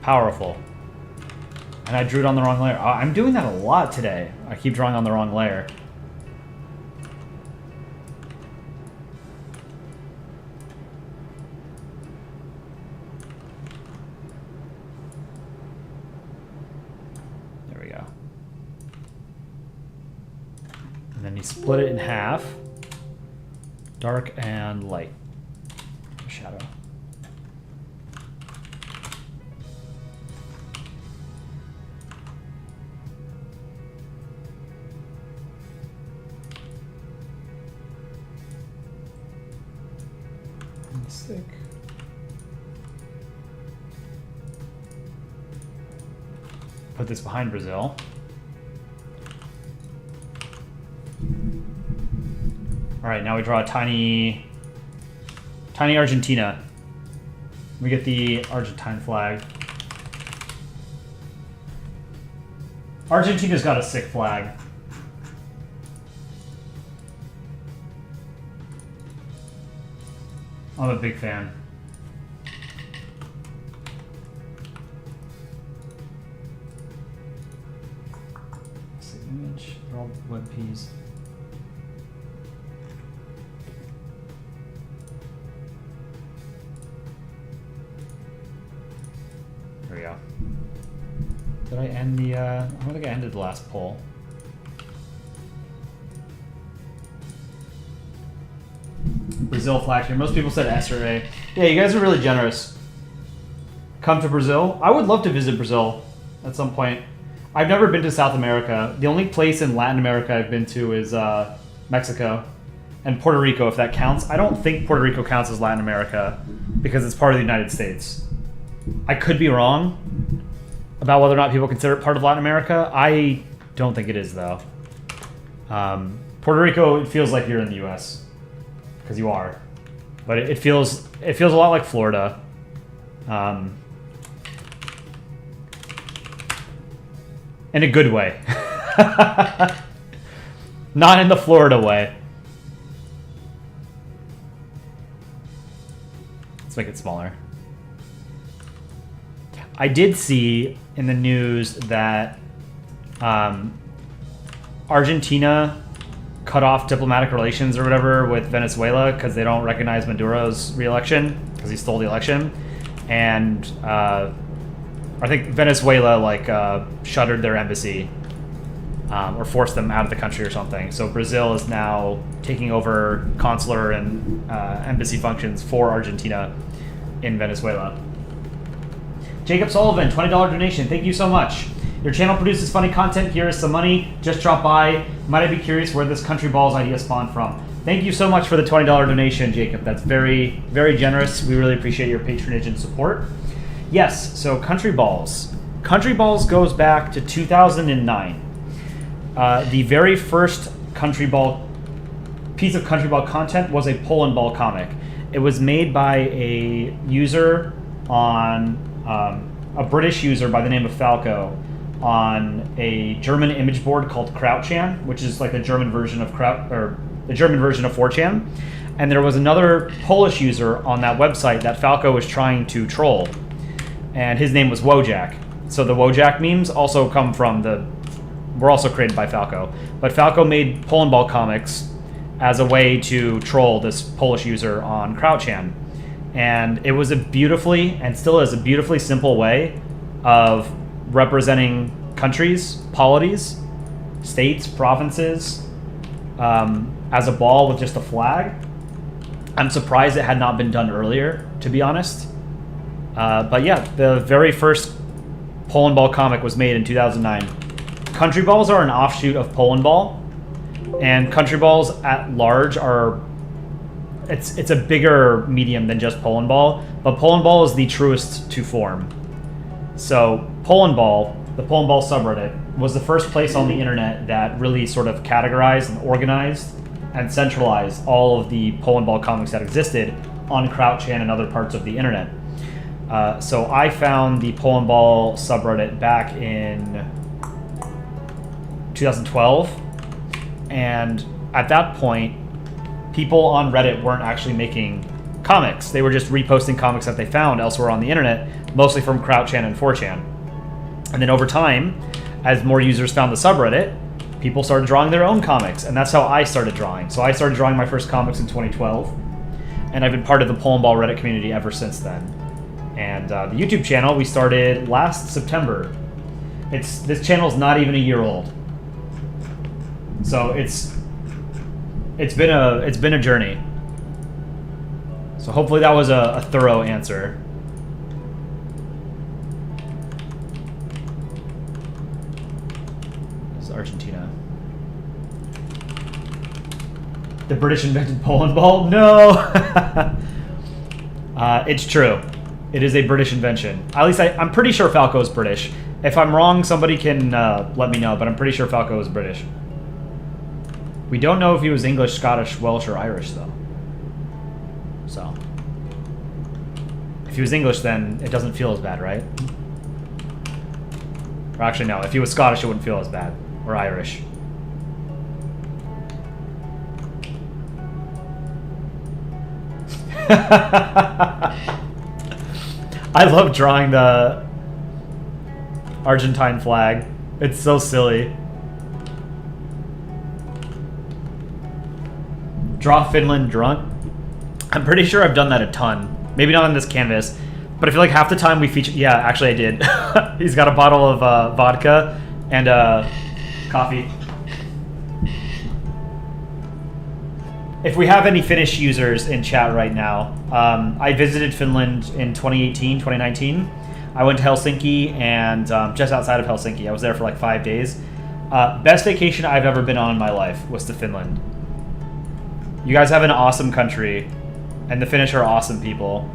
Powerful. And I drew it on the wrong layer. I'm doing that a lot today. I keep drawing on the wrong layer. There we go. And then you split it in half. Dark and light. Shadow. Stick. Put this behind Brazil. All right, now we draw a tiny Argentina. We get the Argentine flag. Argentina's got a sick flag. I'm a big fan. Let's see. all web peas. There we go. Did I end the, I don't think I ended the last poll. Brazil flag here. Most people said S or A. Yeah, you guys are really generous. Come to Brazil. I would love to visit Brazil at some point. I've never been to South America. The only place in Latin America I've been to is Mexico and Puerto Rico, if that counts. I don't think Puerto Rico counts as Latin America because it's part of the United States. I could be wrong about whether or not people consider it part of Latin America. I don't think it is, though. Puerto Rico, it feels like you're in the U.S. because you are, but it feels a lot like Florida. In a good way. Not in the Florida way. Let's make it smaller. I did see in the news that Argentina cut off diplomatic relations or whatever with Venezuela because they don't recognize Maduro's re-election because he stole the election. And I think Venezuela shuttered their embassy or forced them out of the country or something. So Brazil is now taking over consular and embassy functions for Argentina in Venezuela. Jacob Sullivan, $20 donation. Thank you so much. Your channel produces funny content. Here is some money. Just drop by. Might I be curious where this Country Balls idea spawned from? Thank you so much for the $20 donation, Jacob. That's very, very generous. We really appreciate your patronage and support. Yes, so Country Balls. Country Balls goes back to 2009. The very first Country Ball piece of Country Ball content was a Polandball comic. It was made by a user on a British user by the name of Falco on a German image board called Krautchan, which is like the German version of the German version of 4chan. And there was another Polish user on that website that Falco was trying to troll, and his name was Wojak. So the Wojak memes also come from were also created by Falco. But Falco made Polandball comics as a way to troll this Polish user on Krautchan. And it was a beautifully, and still is a beautifully simple way of representing countries, polities, states, provinces, as a ball with just a flag. I'm surprised it had not been done earlier, to be honest. But yeah, the very first Polandball comic was made in 2009. Country Balls are an offshoot of Polandball, and Country Balls at large are it's a bigger medium than just Polandball, but Polandball is the truest to form. So Polandball, the Polandball subreddit, was the first place on the internet that really sort of categorized and organized and centralized all of the Polandball comics that existed on Krautchan and other parts of the internet. So I found the Polandball subreddit back in 2012, and at that point, people on Reddit weren't actually making comics. They were just reposting comics that they found elsewhere on the internet, mostly from Krautchan and 4chan. And then over time, as more users found the subreddit, people started drawing their own comics, and that's how I started drawing. So I started drawing my first comics in 2012, and I've been part of the Polandball Reddit community ever since then. And the YouTube channel we started last September. This channel's not even a year old, so it's been a journey. So hopefully that was a thorough answer. This is Argentina. The British invented Polandball? No! It's true. It is a British invention. At least I'm pretty sure Falco is British. If I'm wrong, somebody can let me know, but I'm pretty sure Falco is British. We don't know if he was English, Scottish, Welsh, or Irish, though. So, if he was English, then it doesn't feel as bad, right? Or actually, no. If he was Scottish, it wouldn't feel as bad. Or Irish. I love drawing the Argentine flag. It's so silly. Draw Finland drunk. I'm pretty sure I've done that a ton. Maybe not on this canvas, but I feel like half the time we feature... Yeah, actually I did. He's got a bottle of vodka and coffee. If we have any Finnish users in chat right now, I visited Finland in 2018, 2019. I went to Helsinki and just outside of Helsinki. I was there for like 5 days. Best vacation I've ever been on in my life was to Finland. You guys have an awesome country, and the Finnish are awesome people.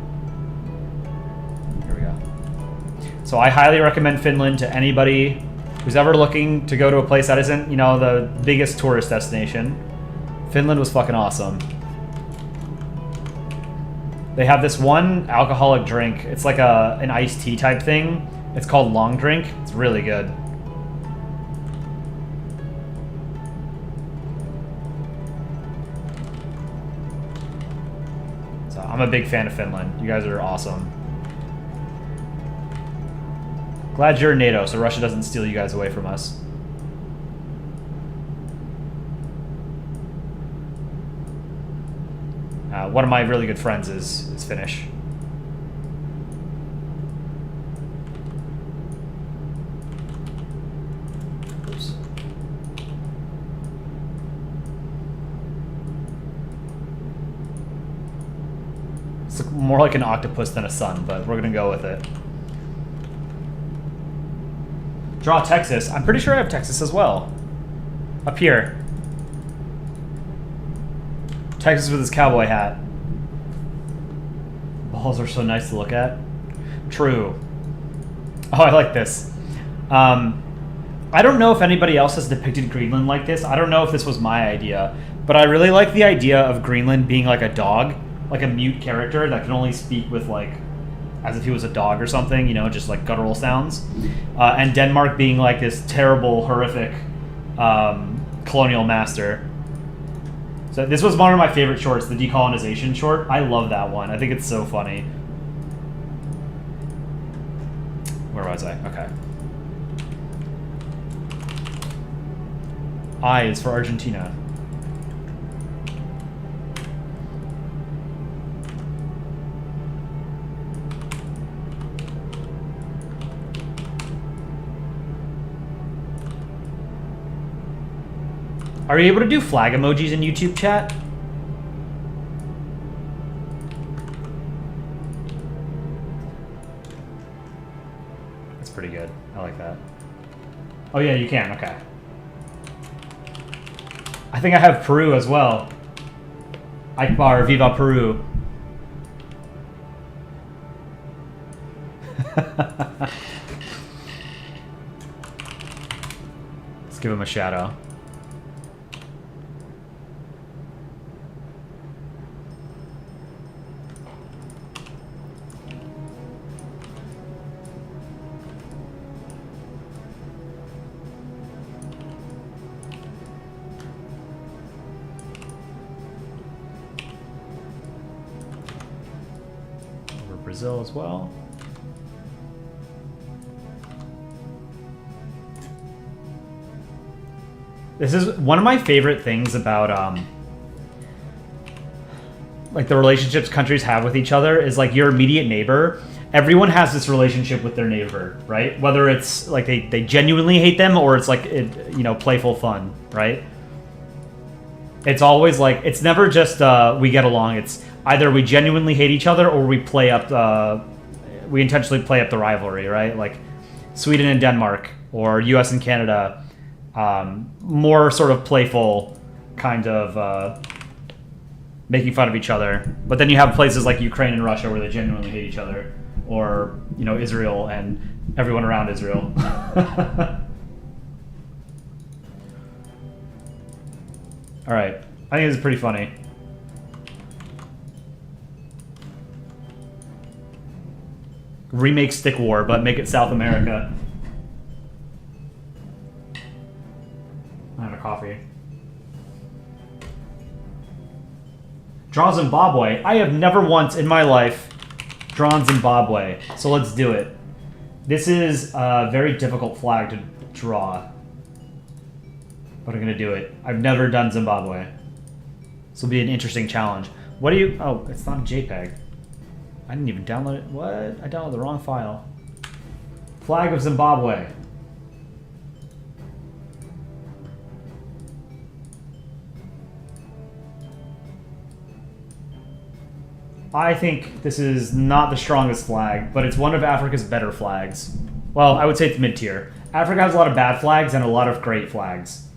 Here we go. So I highly recommend Finland to anybody who's ever looking to go to a place that isn't, you know, the biggest tourist destination. Finland was fucking awesome. They have this one alcoholic drink. It's like an iced tea type thing. It's called long drink. It's really good. So I'm a big fan of Finland. You guys are awesome. Glad you're in NATO, so Russia doesn't steal you guys away from us. One of my really good friends is Finnish. Oops. It's more like an octopus than a sun, but we're gonna go with it. Draw Texas. I'm pretty sure I have Texas as well. Up here. Texas with his cowboy hat. Balls are so nice to look at. True. Oh, I like this. I don't know if anybody else has depicted Greenland like this. I don't know if this was my idea, but I really like the idea of Greenland being like a dog, like a mute character that can only speak with like, as if he was a dog or something, you know, just like guttural sounds. And Denmark being like this terrible, horrific colonial master. So this was one of my favorite shorts, the decolonization short. I love that one. I think it's so funny. Where was I? Okay. I is for Argentina. Are you able to do flag emojis in YouTube chat? That's pretty good. I like that. Oh yeah, you can. Okay. I think I have Peru as well. Akbar, Viva Peru. Let's give him a shadow. Brazil as well. This is one of my favorite things about like the relationships countries have with each other is like your immediate neighbor. Everyone has this relationship with their neighbor, right? Whether it's like they genuinely hate them or it's like you know, playful fun, right? It's always like, it's never just we get along. It's either we genuinely hate each other or we play up we intentionally play up the rivalry, right? Like Sweden and Denmark or US and Canada, more sort of playful kind of making fun of each other. But then you have places like Ukraine and Russia where they genuinely hate each other, or, you know, Israel and everyone around Israel. All right, I think this is pretty funny. Remake Stick War, but make it South America. I have a coffee. Draw Zimbabwe. I have never once in my life drawn Zimbabwe, so let's do it. This is a very difficult flag to draw, but I'm gonna do it. I've never done Zimbabwe, This will be an interesting challenge. What do you... Oh, it's not a JPEG. I didn't even download it. What? I downloaded the wrong file. Flag of Zimbabwe. I think this is not the strongest flag, but it's one of Africa's better flags. Well, I would say it's mid-tier. Africa has a lot of bad flags and a lot of great flags.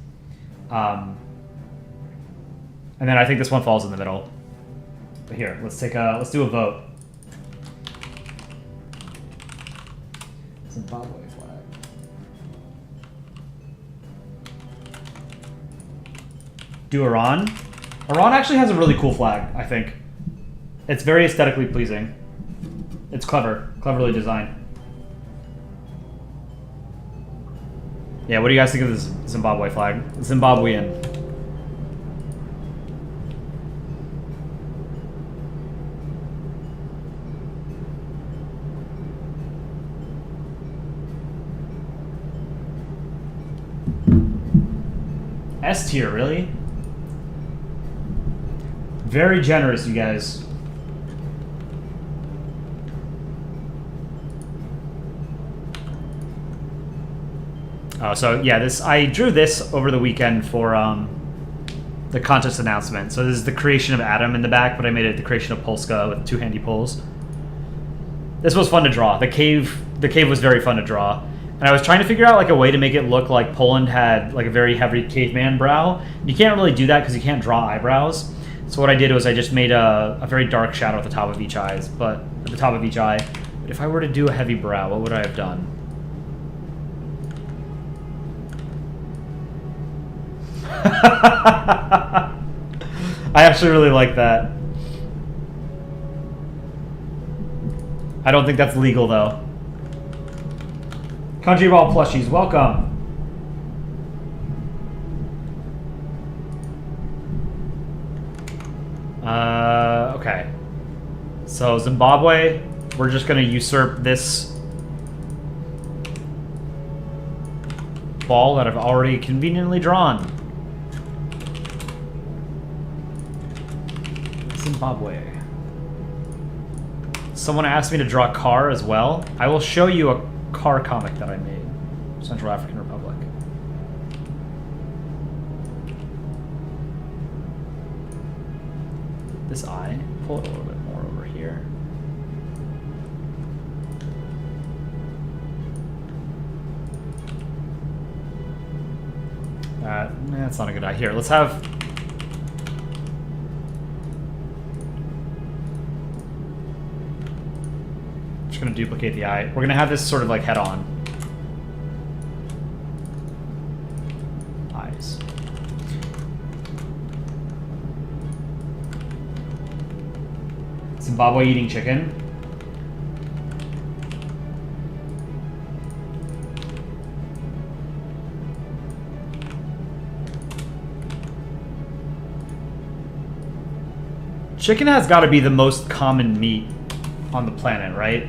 And then I think this one falls in the middle. But here, let's do a vote. Zimbabwe flag. Do Iran? Iran actually has a really cool flag, I think. It's very aesthetically pleasing. It's cleverly designed. Yeah, what do you guys think of this Zimbabwe flag? Zimbabwean. S tier, really? Very generous, you guys. So yeah, I drew this over the weekend for the contest announcement. So this is the creation of Adam in the back, but I made it the creation of Polska with two handy poles. This was fun to draw. The cave was very fun to draw. And I was trying to figure out like a way to make it look like Poland had like a very heavy caveman brow. You can't really do that because you can't draw eyebrows. So what I did was I just made a very dark shadow at the top of each eye. But if I were to do a heavy brow, what would I have done? I actually really like that. I don't think that's legal though. Country of all plushies, welcome. Okay. So Zimbabwe, we're just gonna usurp this ball that I've already conveniently drawn. Zimbabwe. Someone asked me to draw a car as well. I will show you a car comic that I made. Central African Republic. This eye, pull it a little bit more over here. That's not a good eye. Here, let's have... Just gonna duplicate the eye. We're gonna have this sort of like head-on. Eyes. Zimbabwe eating chicken. Chicken has got to be the most common meat on the planet, right?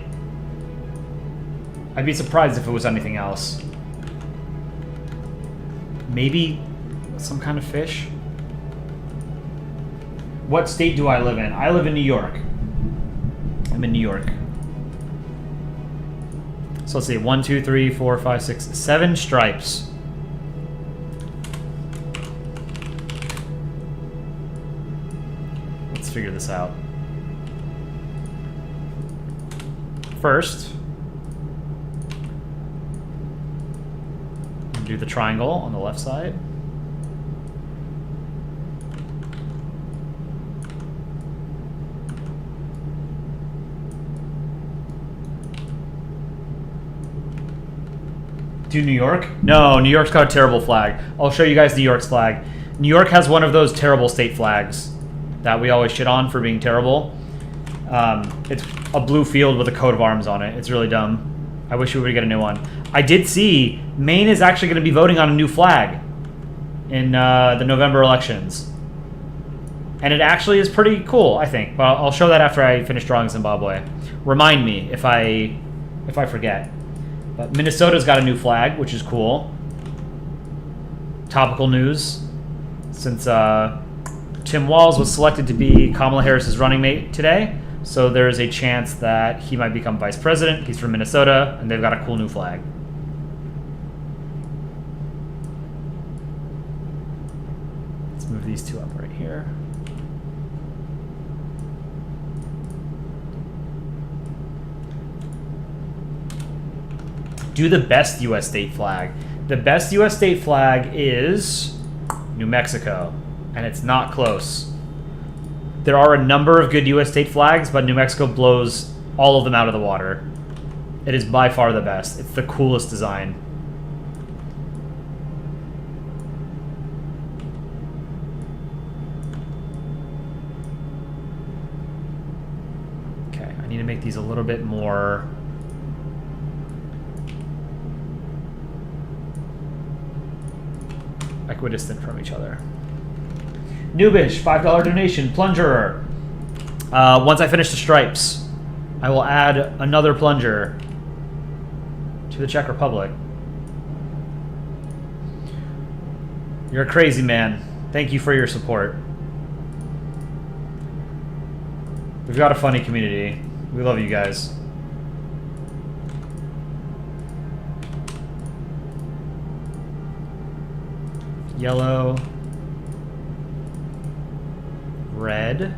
I'd be surprised if it was anything else. Maybe some kind of fish? What state do I live in? I live in New York. I'm in New York. So let's see. 1, 2, 3, 4, 5, 6, 7 stripes. Let's figure this out. First, do the triangle on the left side. Do New York? No, New York's got a terrible flag. I'll show you guys New York's flag. New York has one of those terrible state flags that we always shit on for being terrible. It's a blue field with a coat of arms on it. It's really dumb. I wish we would get a new one. I did see Maine is actually going to be voting on a new flag in the November elections. And it actually is pretty cool, I think. But I'll show that after I finish drawing Zimbabwe. Remind me if I forget. But Minnesota's got a new flag, which is cool. Topical news, since Tim Walz was selected to be Kamala Harris's running mate today, so there is a chance that he might become vice president. He's from Minnesota, and they've got a cool new flag. Let's move these two up right here. Do the best U.S. state flag. The best U.S. state flag is New Mexico, and it's not close. There are a number of good U.S. state flags, but New Mexico blows all of them out of the water. It is by far the best. It's the coolest design. Okay, I need to make these a little bit more... equidistant from each other. Noobish, $5 donation. Plunger. Once I finish the stripes, I will add another plunger to the Czech Republic. You're a crazy man. Thank you for your support. We've got a funny community. We love you guys. Yellow, red,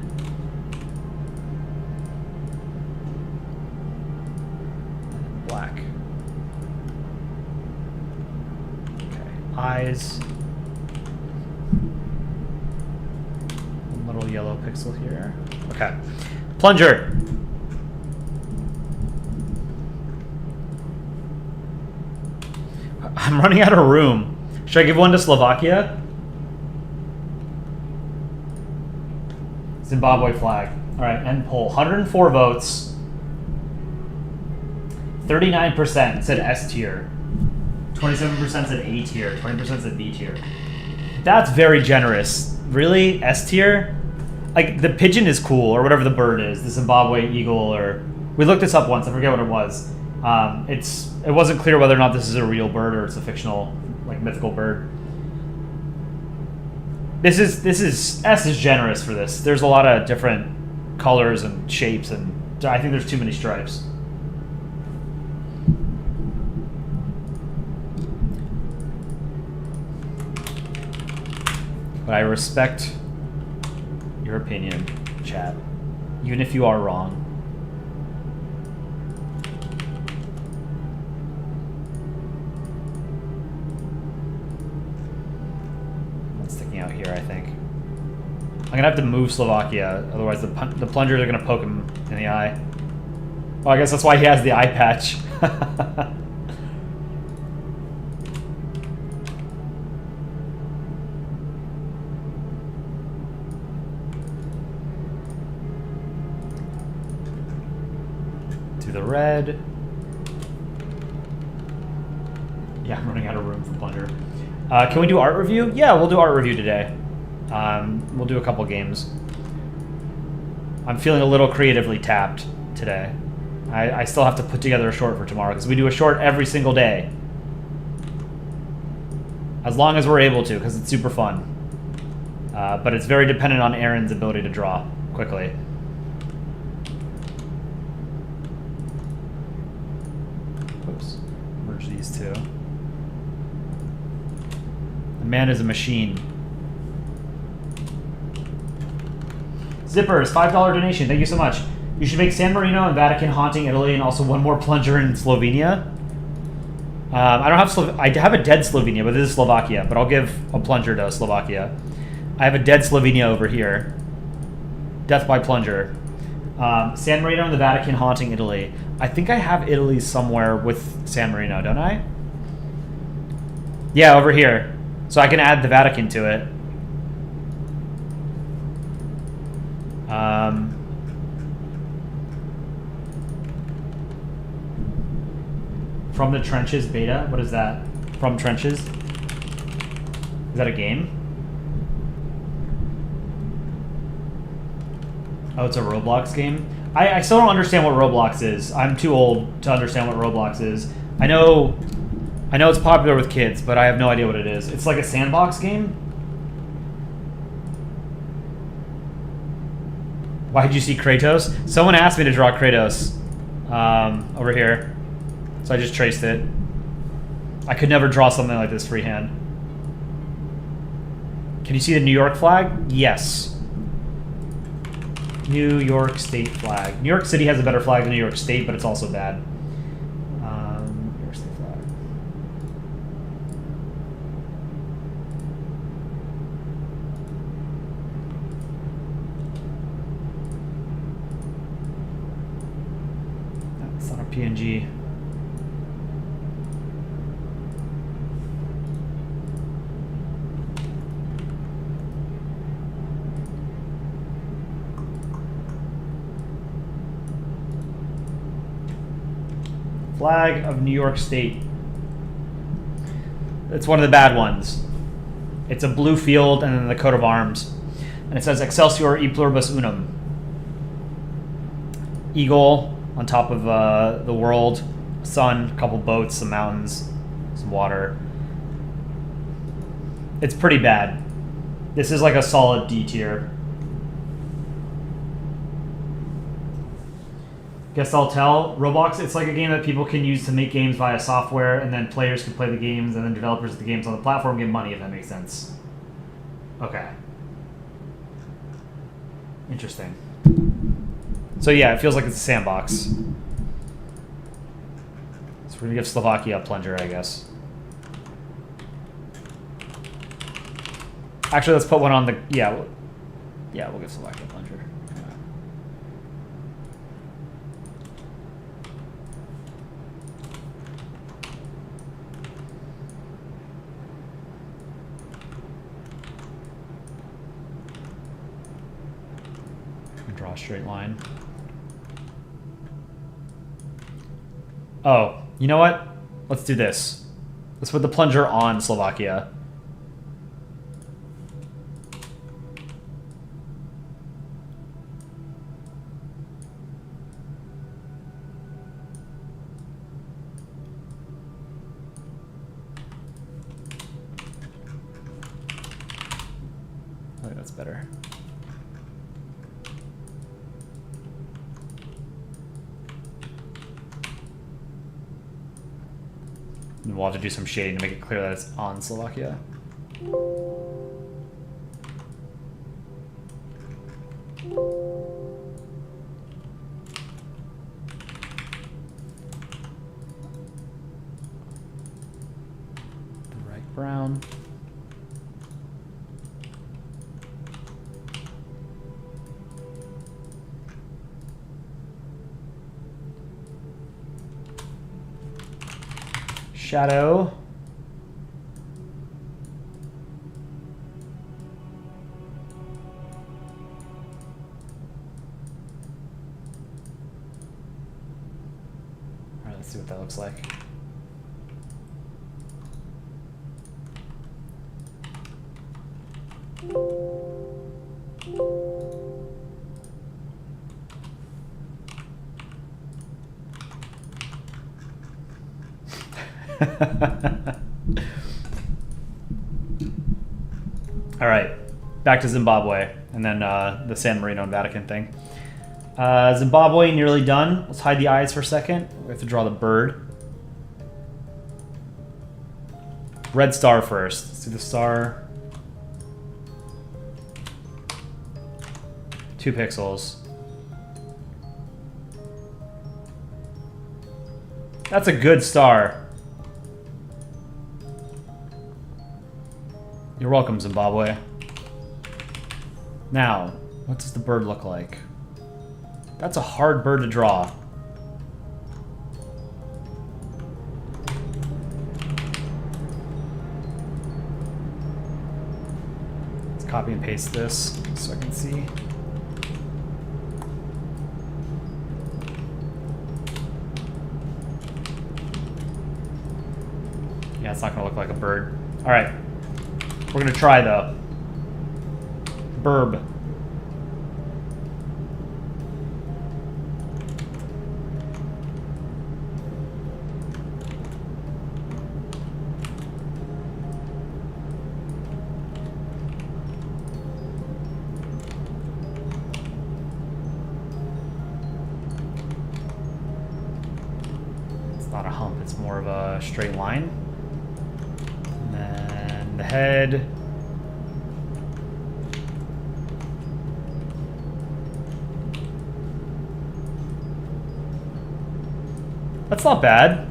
black. Okay, eyes. One little yellow pixel here. Okay, plunger. I'm running out of room. Should I give one to Slovakia? Zimbabwe flag. All right, end poll. 104 votes. 39% said S tier. 27% said A tier. 20% said B tier. That's very generous. Really? S tier? Like, the pigeon is cool, or whatever the bird is. The Zimbabwe eagle, or... We looked this up once. I forget what it was. It wasn't clear whether or not this is a real bird or it's a fictional... like mythical bird. This is S is generous for this. There's a lot of different colors and shapes, and I think there's too many stripes. But I respect your opinion, chat, even if you are wrong. Out here, I think. I'm gonna have to move Slovakia, otherwise the plungers are gonna poke him in the eye. Well, I guess that's why he has the eye patch. To the red. Yeah, I'm running out of room for plunger. Can we do art review? Yeah, we'll do art review today. We'll do a couple games. I'm feeling a little creatively tapped today. I still have to put together a short for tomorrow, because we do a short every single day. As long as we're able to, because it's super fun. But it's very dependent on Aaron's ability to draw quickly. Oops. Merge these two. Man is a machine. Zippers, $5 donation. Thank you so much. You should make San Marino and Vatican haunting Italy, and also one more plunger in Slovenia. I don't have I have a dead Slovenia, but this is Slovakia. But I'll give a plunger to Slovakia. I have a dead Slovenia over here. Death by plunger. San Marino and the Vatican haunting Italy. I think I have Italy somewhere with San Marino, don't I? Yeah, over here. So I can add the Vatican to it. From the Trenches beta? What is that? From Trenches? Is that a game? Oh, it's a Roblox game? I still don't understand what Roblox is. I'm too old to understand what Roblox is. I know it's popular with kids, but I have no idea what it is. It's like a sandbox game? Why did you see Kratos? Someone asked me to draw Kratos over here. So I just traced it. I could never draw something like this freehand. Can you see the New York flag? Yes. New York State flag. New York City has a better flag than New York State, but it's also bad. New York State flag. That's not a PNG. Flag of New York State. It's one of the bad ones. It's a blue field and then the coat of arms. And it says Excelsior e pluribus unum. Eagle on top of the world. Sun, a couple boats, some mountains, some water. It's pretty bad. This is like a solid D tier. Guess I'll tell. Roblox, it's like a game that people can use to make games via software, and then players can play the games, and then developers of the games on the platform get money, if that makes sense. Okay. Interesting. So yeah, it feels like it's a sandbox. So we're going to give Slovakia a plunger, I guess. Actually, let's put one on the... Yeah, we'll give Slovakia a plunger. Draw a straight line. Oh, you know what? Let's do this. Let's put the plunger on Slovakia. I think that's better. And we'll have to do some shading to make it clear that it's on Slovakia. Bright brown. Shadow. All right, let's see what that looks like. All right, back to Zimbabwe, and then the San Marino and Vatican thing. Zimbabwe nearly done. Let's hide the eyes for a second. We have to draw the bird. Red star first. Let's do the star. 2 pixels. That's a good star. You're welcome, Zimbabwe. Now, what does the bird look like? That's a hard bird to draw. Let's copy and paste this so I can see. Yeah, it's not gonna look like a bird. All right. We're gonna try though. Burb. not a hump, it's more of a straight line. And then the head. That's not bad.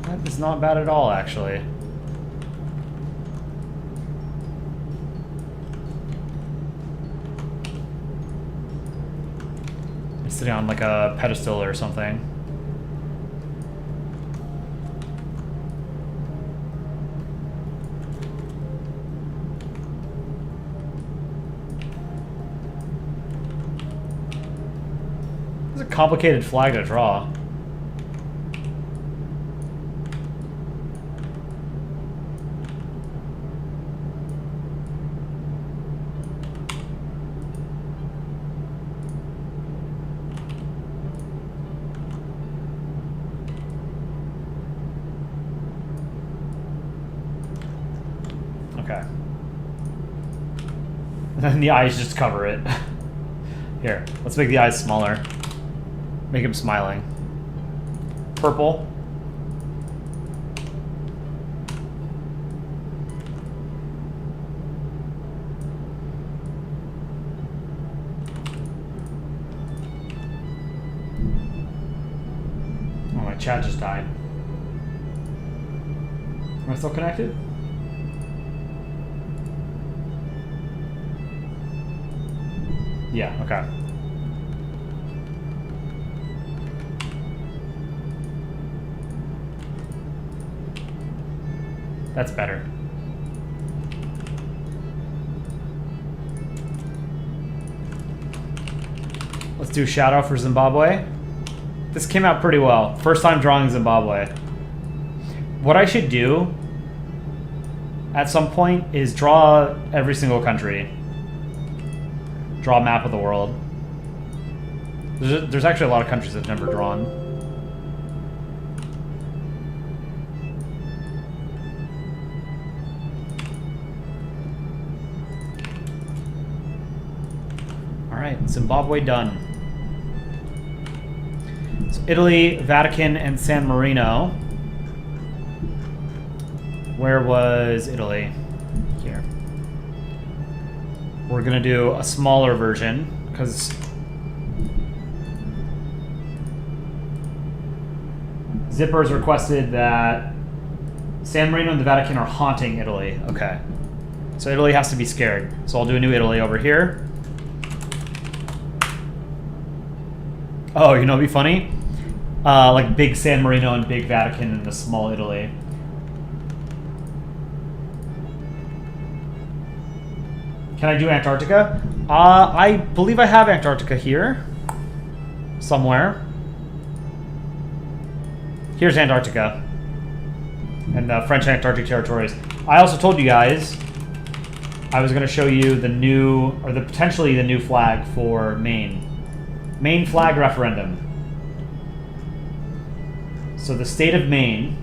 That is not bad at all, actually. It's sitting on like a pedestal or something. It's a complicated flag to draw. Okay. And then the eyes just cover it. Here, let's make the eyes smaller. Make him smiling. Purple. Oh, my chat just died. Am I still connected? Yeah, okay. That's better. Let's do shadow for Zimbabwe. This came out pretty well. First time drawing Zimbabwe. What I should do at some point is draw every single country. Draw a map of the world. There's actually a lot of countries I've never drawn. Alright, Zimbabwe done. So Italy, Vatican, and San Marino. Where was Italy? Here. We're gonna do a smaller version, because Zippers requested that San Marino and the Vatican are haunting Italy. Okay. So Italy has to be scared. So I'll do a new Italy over here. Oh, you know what'd be funny? Like big San Marino and big Vatican and the small Italy. Can I do Antarctica? I believe I have Antarctica here. Somewhere. Here's Antarctica. And the French Antarctic territories. I also told you guys I was going to show you the new, or the potentially the new flag for Maine. Maine flag referendum. So the state of Maine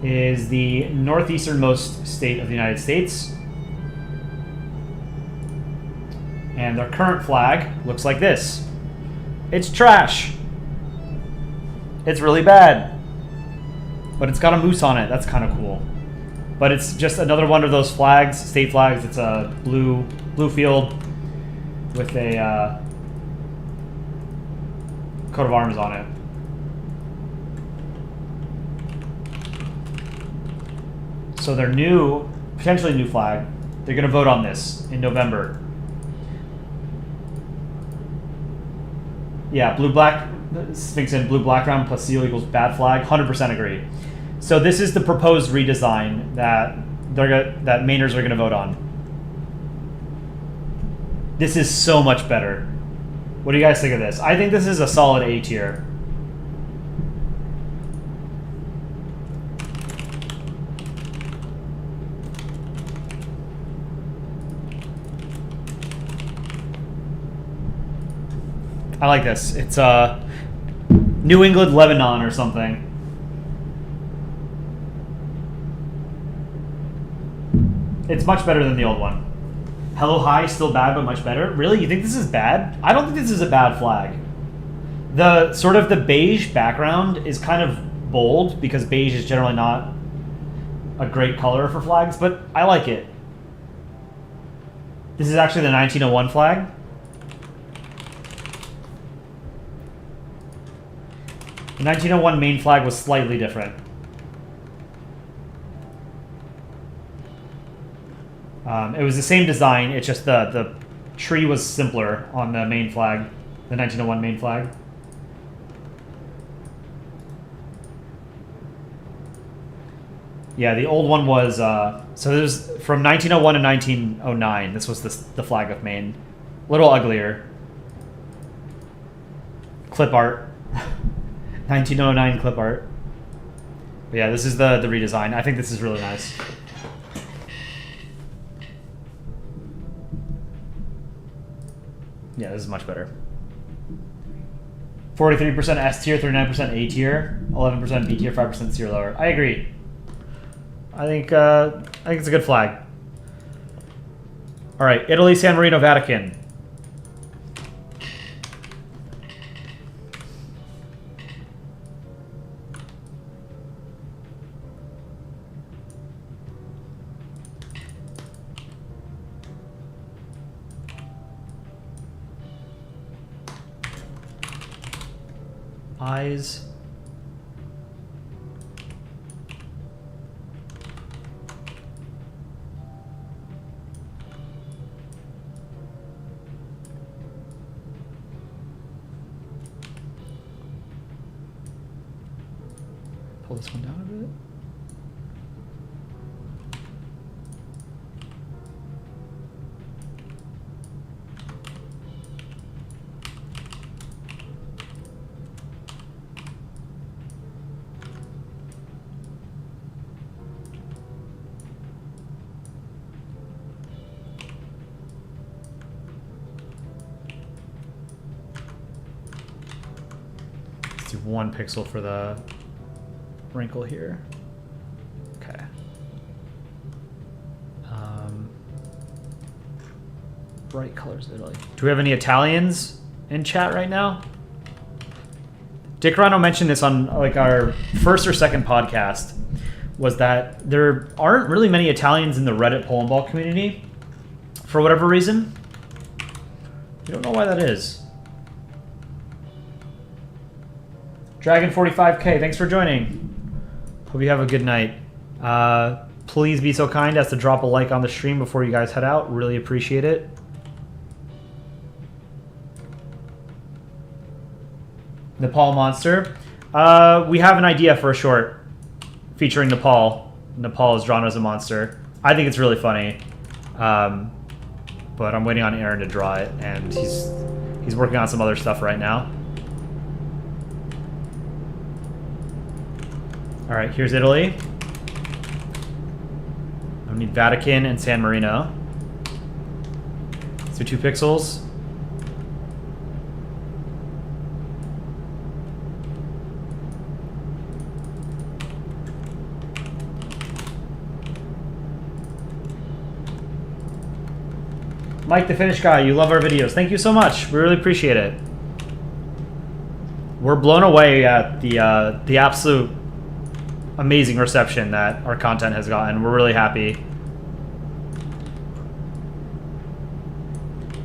is the northeasternmost state of the United States. And their current flag looks like this. It's trash. It's really bad. But it's got a moose on it. That's kind of cool. But it's just another one of those flags, state flags. It's a blue field with a coat of arms on it. So their new, potentially new flag, they're going to vote on this in November. Yeah, blue-black, Sphinx in blue-black ground plus seal equals bad flag. 100% agree. So this is the proposed redesign that that Mainers are going to vote on. This is so much better. What do you guys think of this? I think this is a solid A tier. I like this. It's New England, Lebanon or something. It's much better than the old one. Hello Hi, still bad, but much better. Really? You think this is bad? I don't think this is a bad flag. The sort of the beige background is kind of bold because beige is generally not a great color for flags, but I like it. This is actually the 1901 flag. The 1901 main flag was slightly different. It was the same design, it's just the tree was simpler on the main flag, the 1901 main flag. Yeah, the old one was, so this was from 1901 to 1909, this was the flag of Maine. A little uglier. Clip art. 1909 clip art. But yeah, this is the redesign. I think this is really nice. Yeah, this is much better. 43% S tier, 39% A tier, 11% B tier, 5% C or lower. I agree. I think it's a good flag. All right, Italy, San Marino, Vatican. Eyes. Pull this one down a bit. Let's do 1 pixel for the wrinkle here. Okay. Bright colors of Italy. Do we have any Italians in chat right now? Dick Rhino mentioned this on like our first or second podcast, was that there aren't really many Italians in the Reddit Polandball community for whatever reason. We don't know why that is. Dragon45K, thanks for joining. Hope you have a good night. Please be so kind as to drop a like on the stream before you guys head out. Really appreciate it. Nepal Monster. We have an idea for a short featuring Nepal. Nepal is drawn as a monster. I think it's really funny. But I'm waiting on Aaron to draw it, and he's working on some other stuff right now. All right, here's Italy. I need Vatican and San Marino. So 2 pixels. Mike, the Finnish guy, you love our videos. Thank you so much. We really appreciate it. We're blown away at the absolute amazing reception that our content has gotten. We're really happy.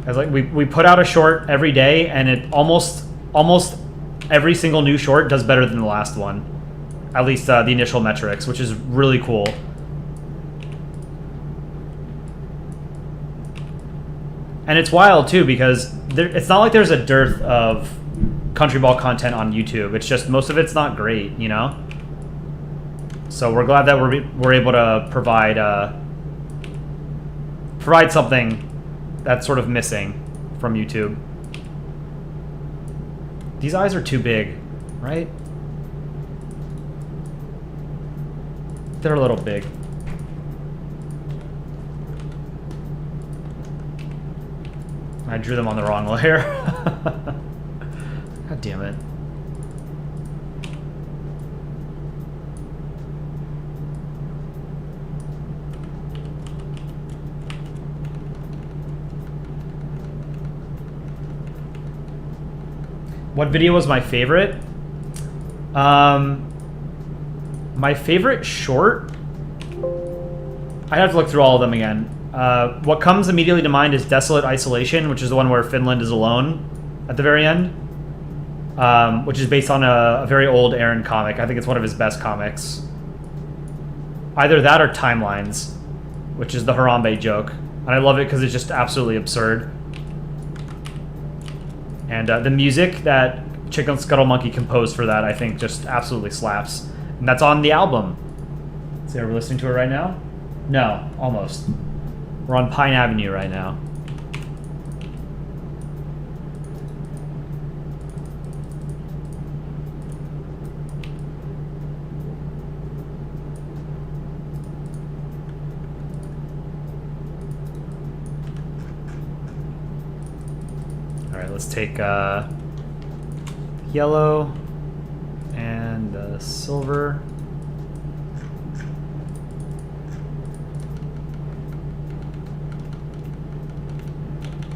As like we put out a short every day, and it almost every single new short does better than the last one. At least the initial metrics, which is really cool. And it's wild too, because it's not like there's a dearth of country ball content on YouTube. It's just most of it's not great, you know? So we're glad that we're able to provide something that's sort of missing from YouTube. These eyes are too big, right? They're a little big. I drew them on the wrong layer. God damn it. What video was my favorite? My favorite short? I'd have to look through all of them again. What comes immediately to mind is Desolate Isolation, which is the one where Finland is alone at the very end, which is based on a very old Aaron comic. I think it's one of his best comics. Either that or Timelines, which is the Harambe joke. And I love it because it's just absolutely absurd. And the music that Chicken Scuttle Monkey composed for that, I think, just absolutely slaps. And that's on the album. So are we listening to it right now? No, almost. We're on Pine Avenue right now. All right, let's take yellow and silver.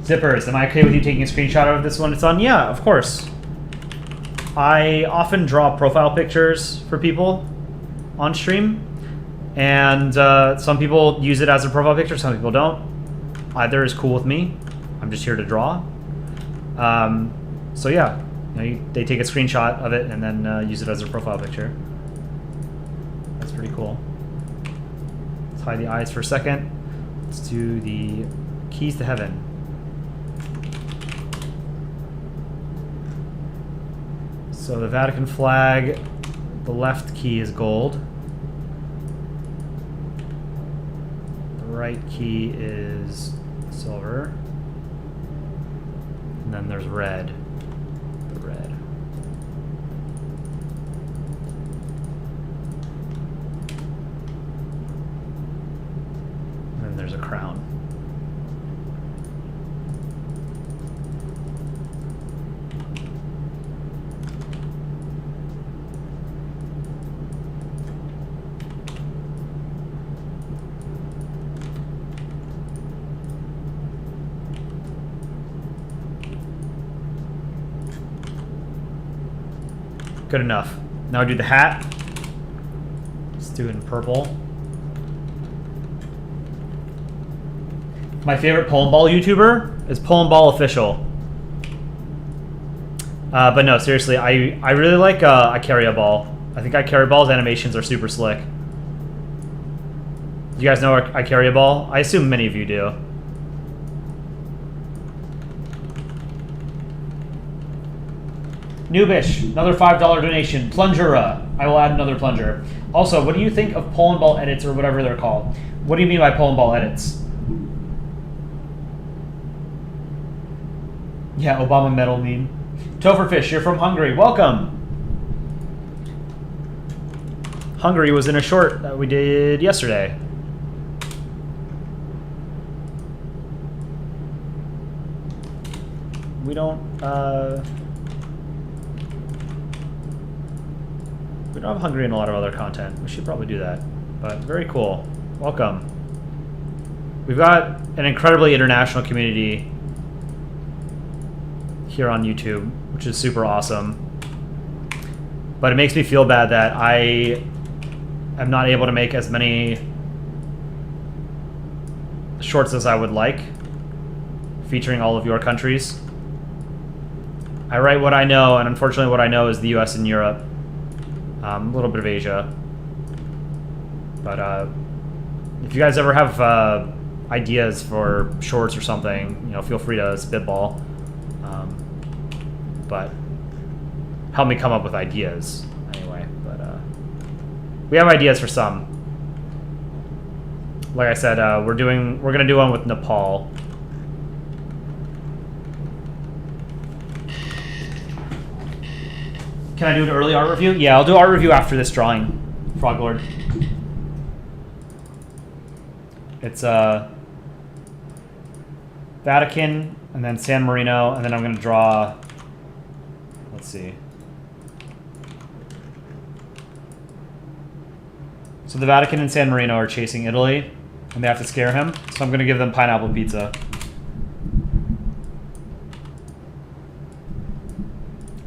Zippers, am I okay with you taking a screenshot of this one it's on? Yeah, of course. I often draw profile pictures for people on stream, and some people use it as a profile picture, some people don't. Either is cool with me. I'm just here to draw. So yeah, they take a screenshot of it and then use it as a profile picture. That's pretty cool. Let's hide the eyes for a second. Let's do the keys to heaven. So the Vatican flag, the left key is gold. The right key is silver. And then there's red. The red. And then there's a crown. Good enough. Now I do the hat. Let's do it in purple. My favorite Polandball YouTuber is Polandball Official. But no, seriously, I really like I Carry a Ball. I think I Carry Ball's animations are super slick. Do you guys know I Carry a Ball? I assume many of you do. Noobish, another $5 donation. Plunger, I will add another plunger. Also, what do you think of Polandball edits or whatever they're called? What do you mean by Polandball edits? Yeah, Obama medal meme. Topherfish, you're from Hungary. Welcome. Hungary was in a short that we did yesterday. We don't have Hungary in a lot of other content. We should probably do that. But very cool. Welcome. We've got an incredibly international community here on YouTube, which is super awesome. But it makes me feel bad that I am not able to make as many shorts as I would like, featuring all of your countries. I write what I know, and unfortunately what I know is the US and Europe. A little bit of Asia. But if you guys ever have ideas for shorts or something, feel free to spitball. But help me come up with ideas anyway. But we have ideas for some. Like I said, we're gonna do one with Nepal. Can I do an early art review? Yeah, I'll do art review after this drawing, Froglord. It's Vatican, and then San Marino, and then I'm going to draw, let's see. So the Vatican and San Marino are chasing Italy, and they have to scare him, so I'm going to give them pineapple pizza.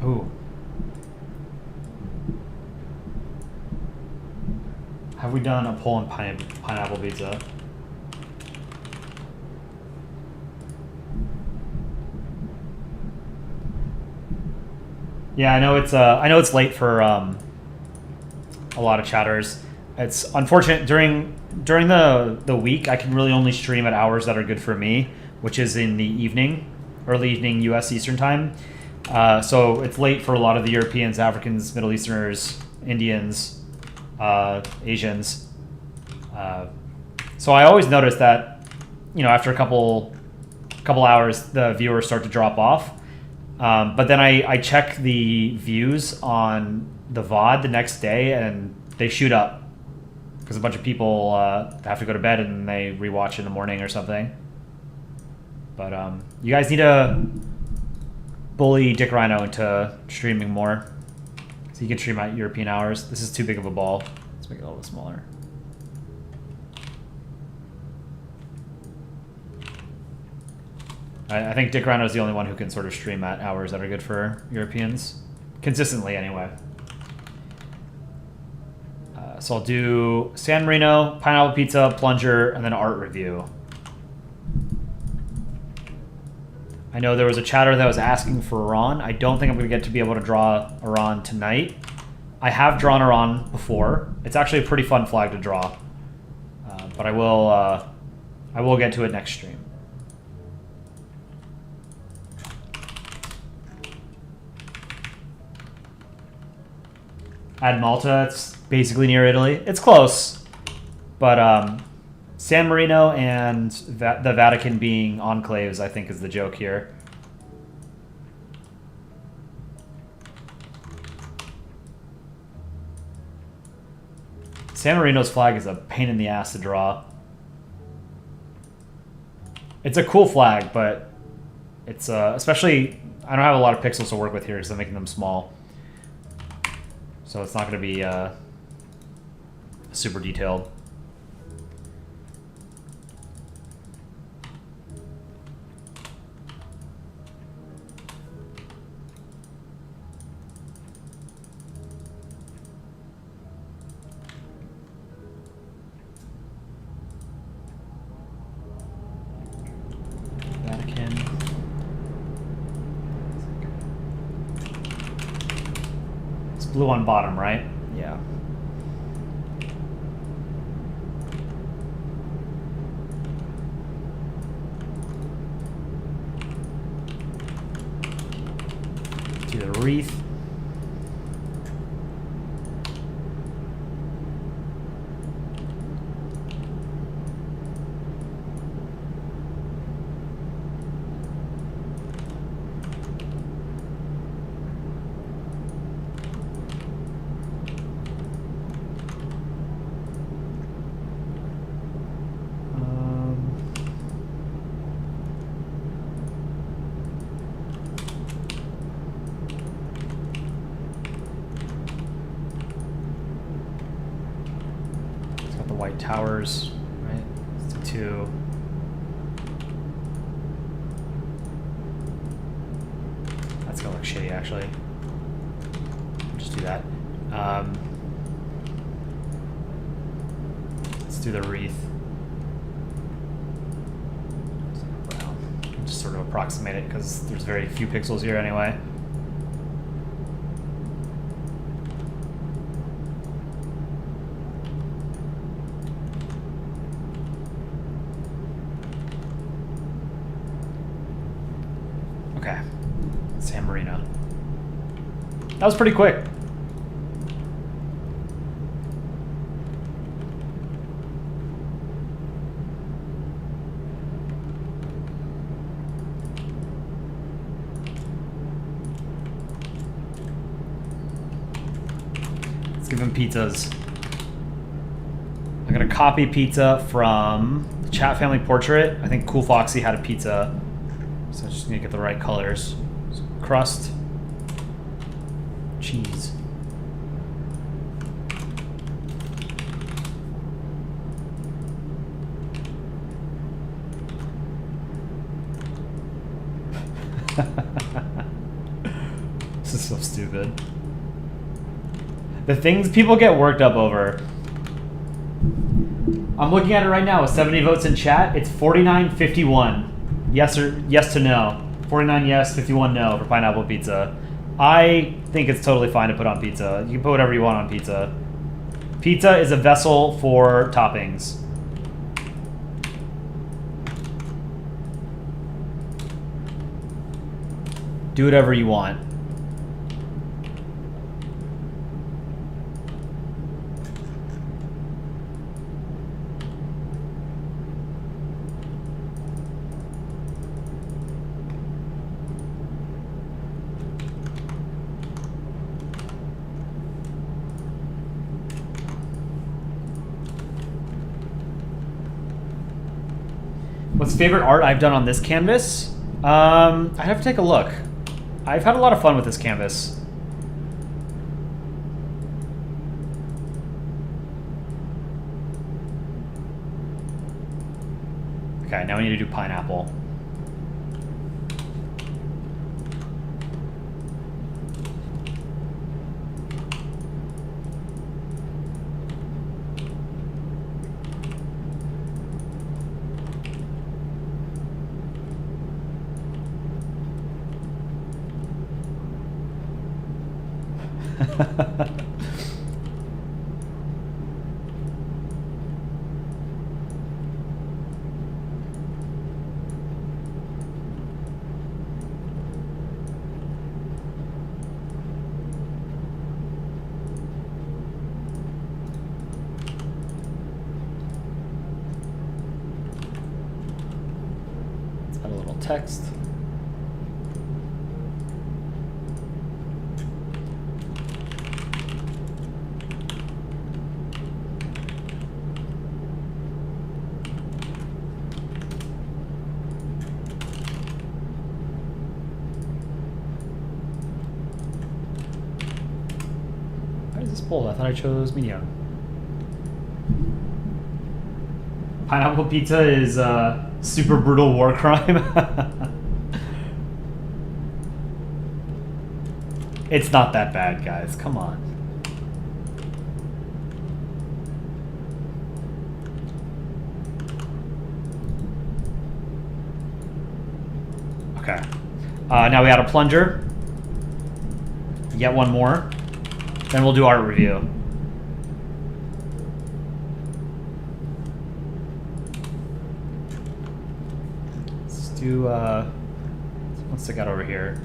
Ooh, Have we done a Poland pineapple pizza? Yeah, I know it's late for a lot of chatters. It's unfortunate during the week I can really only stream at hours that are good for me, which is in the evening, early evening U.S. Eastern time. So it's late for a lot of the Europeans, Africans, Middle Easterners, Indians, Asians. So I always notice that, after a couple hours, the viewers start to drop off. But then I check the views on the VOD the next day, and they shoot up because a bunch of people have to go to bed and they rewatch in the morning or something. But you guys need to bully Dick Rhino into streaming more, so you can stream at European hours. This is too big of a ball. Let's make it a little bit smaller. I think Dick Rhino is the only one who can sort of stream at hours that are good for Europeans. Consistently, anyway. So I'll do San Marino, pineapple pizza, plunger, and then art review. I know there was a chatter that was asking for Iran. I don't think I'm going to get to be able to draw Iran tonight. I have drawn Iran before. It's actually a pretty fun flag to draw. But I will get to it next stream. Add Malta, it's basically near Italy. It's close, but San Marino and the Vatican being enclaves, I think, is the joke here. San Marino's flag is a pain in the ass to draw. It's a cool flag, but it's especially, I don't have a lot of pixels to work with here because I'm making them small. So it's not going to be super detailed. Vatican. It's blue on bottom, right? Yeah. Do the wreath. Towers, right? Let's do 2. That's gonna look shitty, actually. Just do that. Let's do the wreath. Just sort of approximate it because there's very few pixels here anyway. Okay, San Marino. That was pretty quick. Let's give him pizzas. I'm gonna copy pizza from the chat family portrait. I think Cool Foxy had a pizza. So I just need to get the right colors. So crust, cheese. This is so stupid. The things people get worked up over. I'm looking at it right now with 70 votes in chat. It's 49-51. Yes to no. 49 yes, 51 no for pineapple pizza. I think it's totally fine to put on pizza. You can put whatever you want on pizza. Pizza is a vessel for toppings. Do whatever you want. What's favorite art I've done on this canvas? I'd have to take a look. I've had a lot of fun with this canvas. Okay, now we need to do pineapple. Let's add a little text. I thought I chose medium. Pineapple pizza is a super brutal war crime. It's not that bad, guys. Come on. Okay. Now we add a plunger. Yet one more. Then we'll do art review. Let's do, let's stick out over here.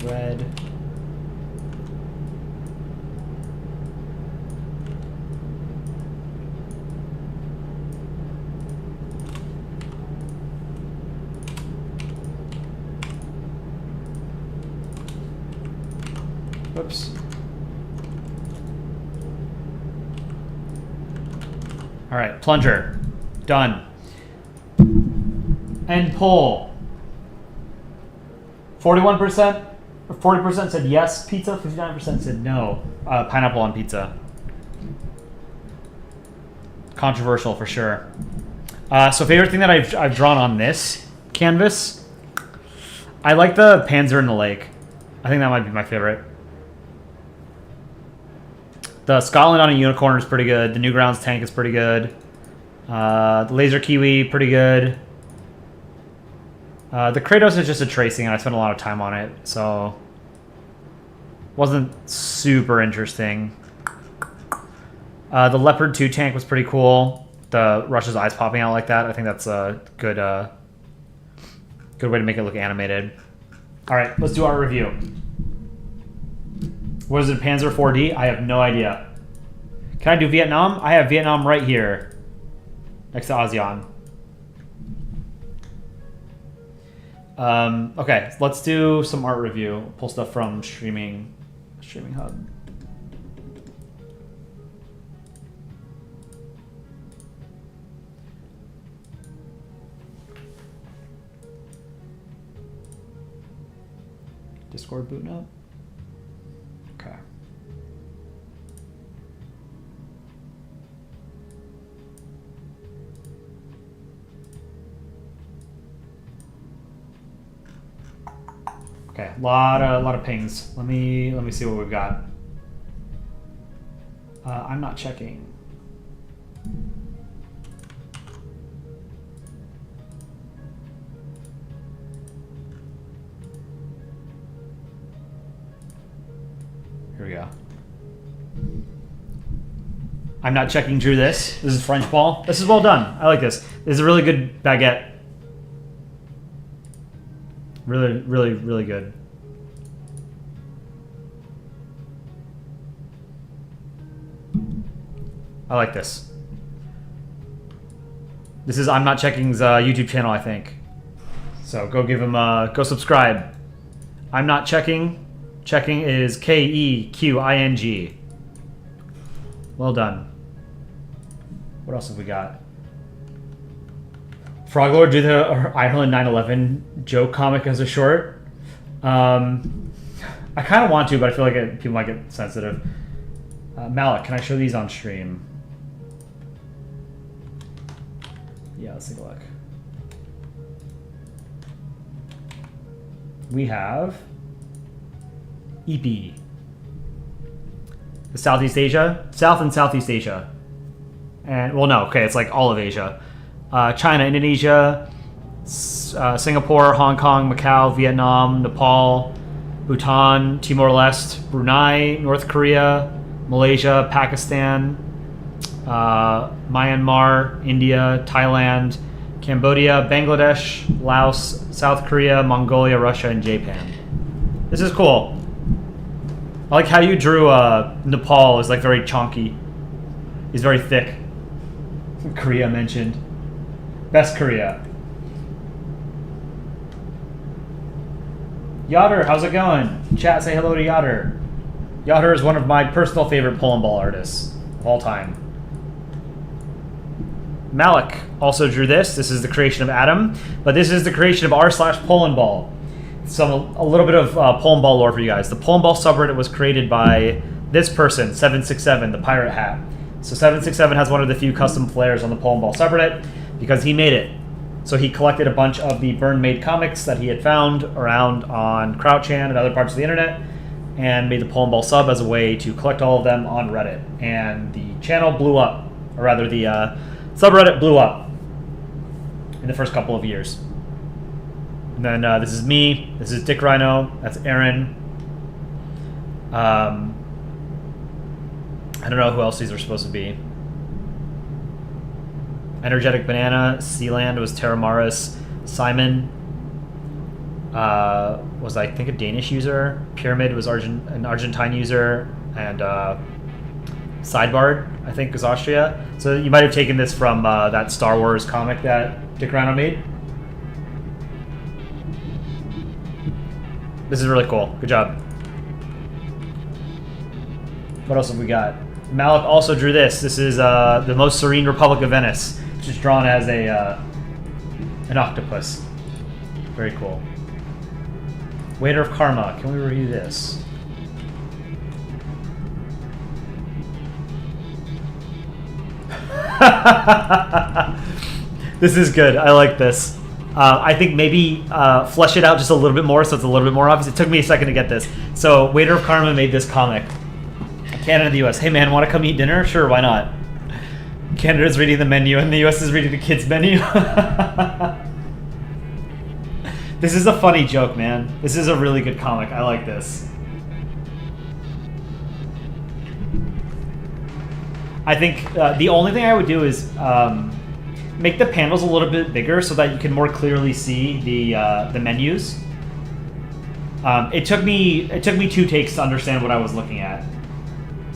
Red. Whoops. All right, plunger. Done. End poll. 41%, or 40% said yes, pizza. 59% said no, pineapple on pizza. Controversial for sure. So favorite thing that I've drawn on this canvas, I like the Panzer in the lake. I think that might be my favorite. The Scotland on a unicorn is pretty good. The Newgrounds tank is pretty good. The laser kiwi, pretty good. The Kratos is just a tracing, and I spent a lot of time on it, so wasn't super interesting. The Leopard 2 tank was pretty cool. The Russia's eyes popping out like that, I think that's a good good way to make it look animated. All right, let's do our review. What is it, Panzer 4D? I have no idea. Can I do Vietnam? I have Vietnam right here, next to ASEAN. Okay, let's do some art review. Pull stuff from Streaming Hub. Discord booting up. Okay. Okay, lot of pings. Let me see what we've got. I'm not checking. Here we go. I'm not checking drew this. This is French ball. This is well done. I like this. This is a really good baguette. Really, really, really good. I like this. This is I'm Not Checking's YouTube channel, I think. So go give him go subscribe. I'm Not Checking. Checking is Keqing. Well done. What else have we got? Froglord do the Ireland 9/11 joke comic as a short. I kind of want to, but I feel like people might get sensitive. Malik, can I show these on stream? Yeah, let's take a look. We have EP. The Southeast Asia? South and Southeast Asia. And, well, no, okay, it's like all of Asia. China, Indonesia, Singapore, Hong Kong, Macau, Vietnam, Nepal, Bhutan, Timor-Leste, Brunei, North Korea, Malaysia, Pakistan, Myanmar, India, Thailand, Cambodia, Bangladesh, Laos, South Korea, Mongolia, Russia, and Japan. This is cool. I like how you drew Nepal is like very chunky. He's very thick. Korea mentioned. Best Korea. Yoder, how's it going? Chat, say hello to Yoder. Yoder is one of my personal favorite Polandball artists of all time. Malik also drew this. This is the creation of Adam, but this is the creation of r/Polandball. A little bit of Polandball lore for you guys. The Polandball subreddit was created by this person, 767, the pirate hat. So 767 has one of the few custom flares on the Polandball subreddit because he made it. So he collected a bunch of the burn-made comics that he had found around on Crouchan and other parts of the internet and made the Polandball sub as a way to collect all of them on Reddit. And the channel blew up, or rather the subreddit blew up in the first couple of years. And then this is me, this is Dick Rhino, that's Aaron. I don't know who else these are supposed to be. Energetic Banana, Sealand was Terramaris, Simon was I think a Danish user, Pyramid was an Argentine user, and Sidebard I think is Austria. So you might have taken this from that Star Wars comic that Dick Rhino made. This is really cool. Good job. What else have we got? Malik also drew this. This is the Most Serene Republic of Venice, which is drawn as an octopus. Very cool. Waiter of Karma. Can we review this? This is good. I like this. I think maybe flesh it out just a little bit more so it's a little bit more obvious. It took me a second to get this. So Waiter of Karma made this comic. Canada and the US. Hey man, want to come eat dinner? Sure, why not? Canada's reading the menu and the US is reading the kids' menu. This is a funny joke, man. This is a really good comic. I like this. I think the only thing I would do is make the panels a little bit bigger so that you can more clearly see the menus. It took me 2 takes to understand what I was looking at.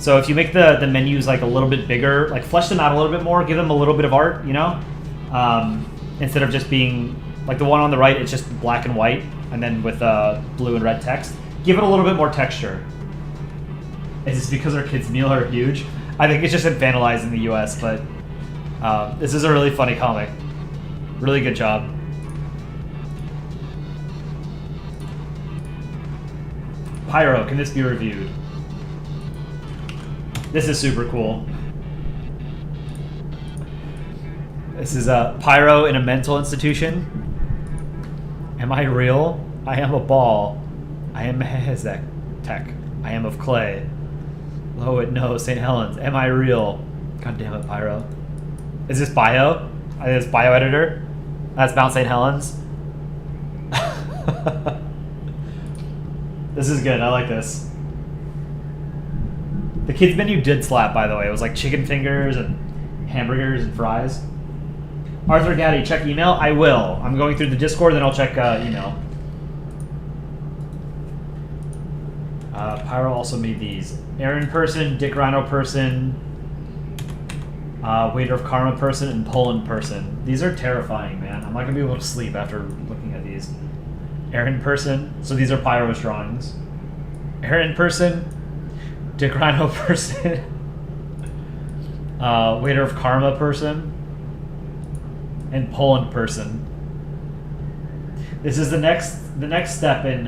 So if you make the menus like a little bit bigger, like flesh them out a little bit more, give them a little bit of art, you know, instead of just being like the one on the right, it's just black and white, and then with blue and red text. Give it a little bit more texture. Is this because our kids' meal are huge? I think it's just infantilized in the US, but this is a really funny comic. Really good job. Pyro, can this be reviewed? This is super cool. This is Pyro in a mental institution. Am I real? I am a ball. I am Hezek Tech. I am of clay. Oh, no, St. Helens. Am I real? God damn it, Pyro. Is this bio? Is this bio editor? That's Mount St. Helens. This is good. I like this. The kids menu did slap, by the way. It was like chicken fingers and hamburgers and fries. Arthur Gaddy, check email? I will. I'm going through the Discord, then I'll check email. Pyro also made these. Aaron person, Dick Rhino person, Waiter of Karma person, and Poland person. These are terrifying, man. I'm not going to be able to sleep after looking at these. Aaron person. So these are Pyro's drawings. Aaron person, Dick Rhino person, Waiter of Karma person, and Poland person. This is the next step in